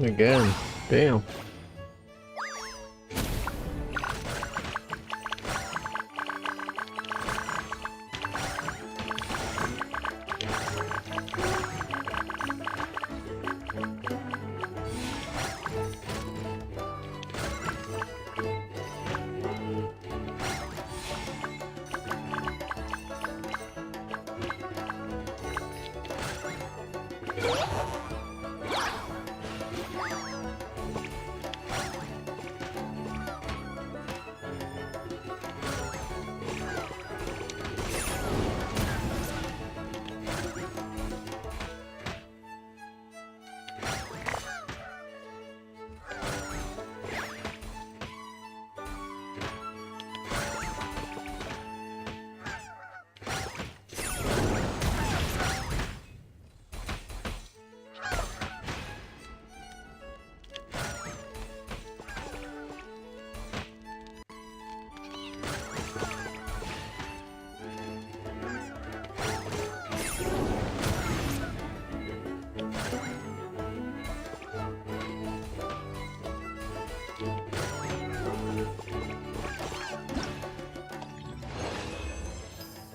Again, damn.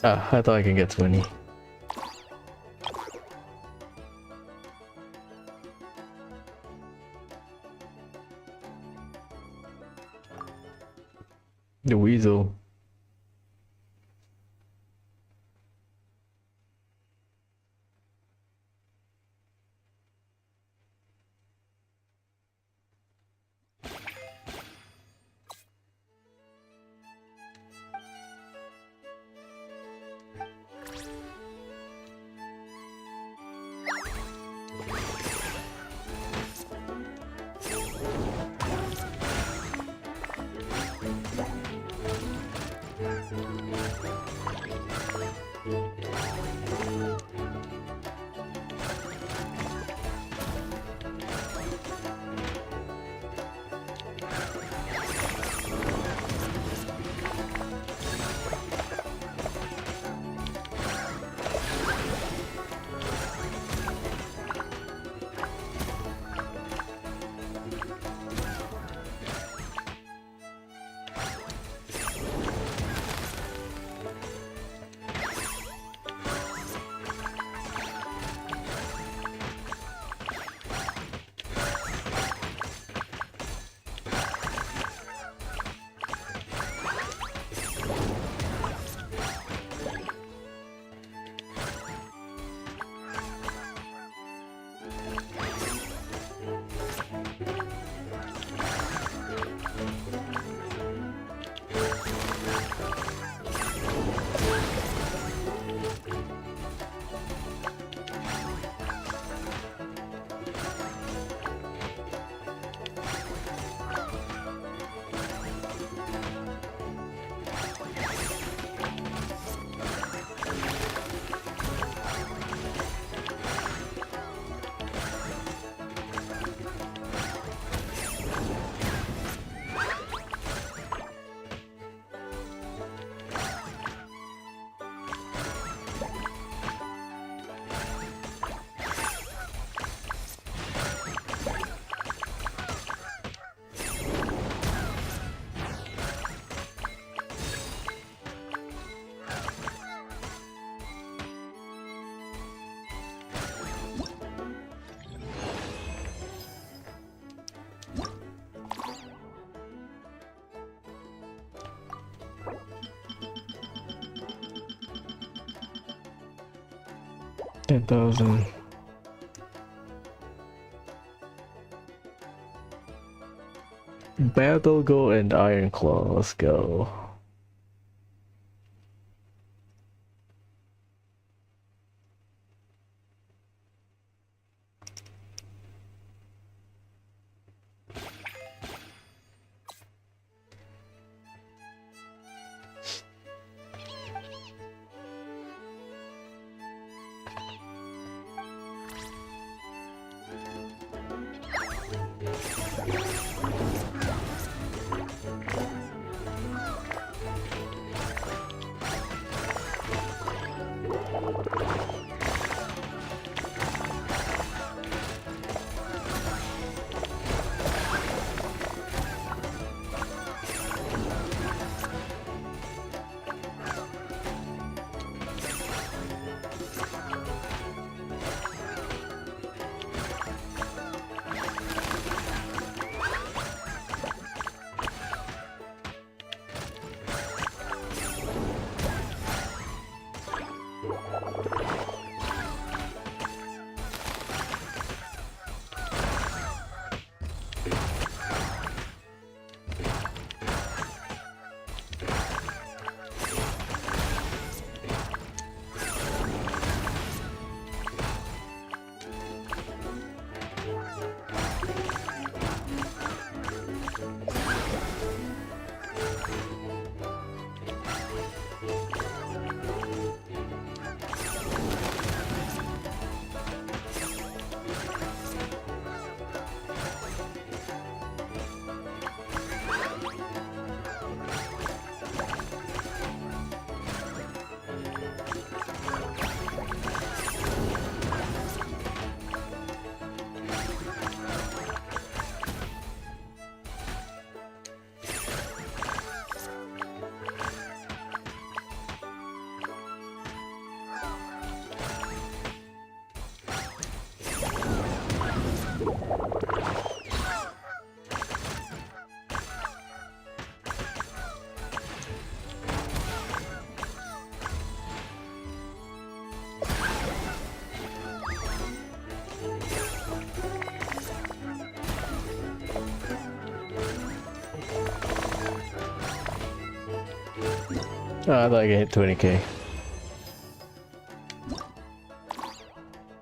Ah, I thought I could get 20. The weasel. 10,000. Battle Go and Iron Claw, let's go. Oh, I thought I could hit 20k.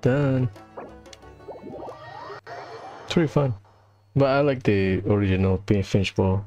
Done. It's pretty fun. But I like the original Finchball.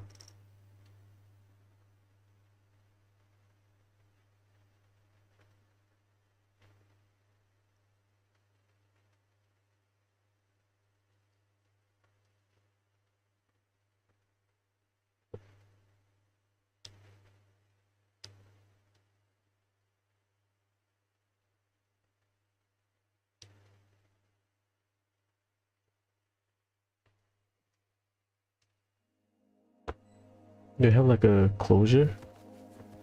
Do you have like a closure?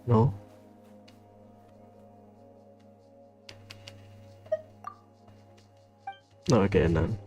No? No, okay, none.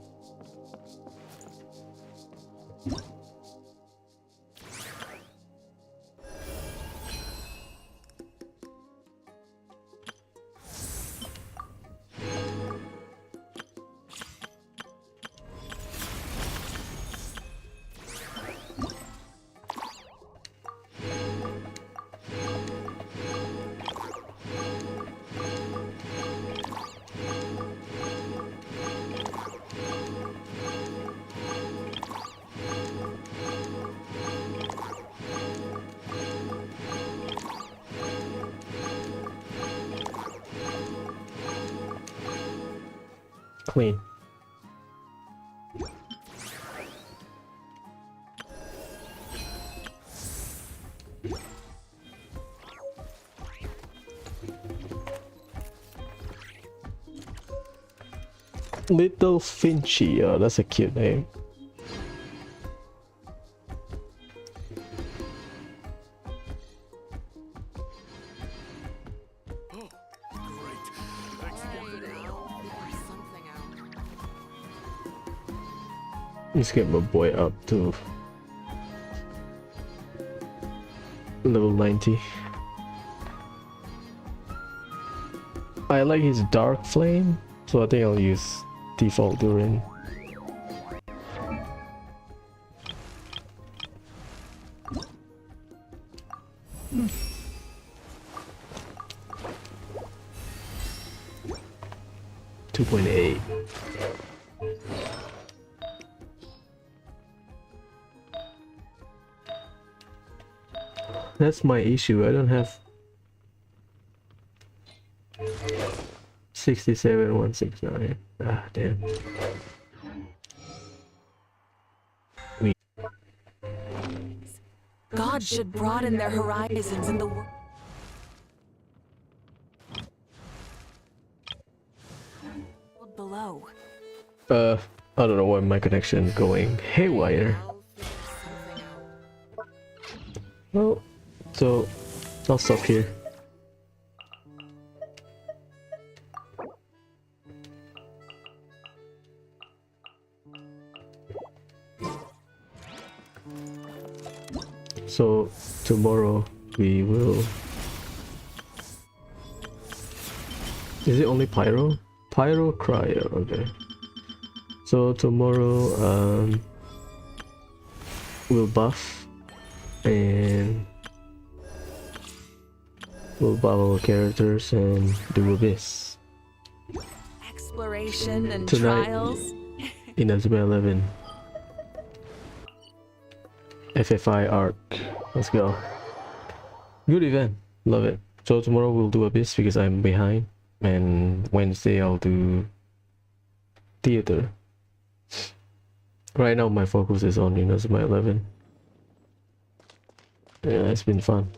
Clean. Little Finchy, oh, that's a cute name. Let's get my boy up to level 90. I like his dark flame, so I think I'll use default Durin. .8. That's my issue. I don't have 67,169. Ah, damn. God should broaden their horizons in the world. Below. I don't know why my connection is going haywire. Well, so I'll stop here. So tomorrow we will... Is it only Pyro? Pyro Cryo, okay. So tomorrow we'll buff and we'll buff our characters and do Abyss. Exploration and Tonight, trials. In Azuma 11. FFI arc. Let's go. Good event. Love it. So tomorrow we'll do Abyss because I'm behind. And Wednesday I'll do theater. Right now my focus is on Inazuma 11. Yeah, it's been fun.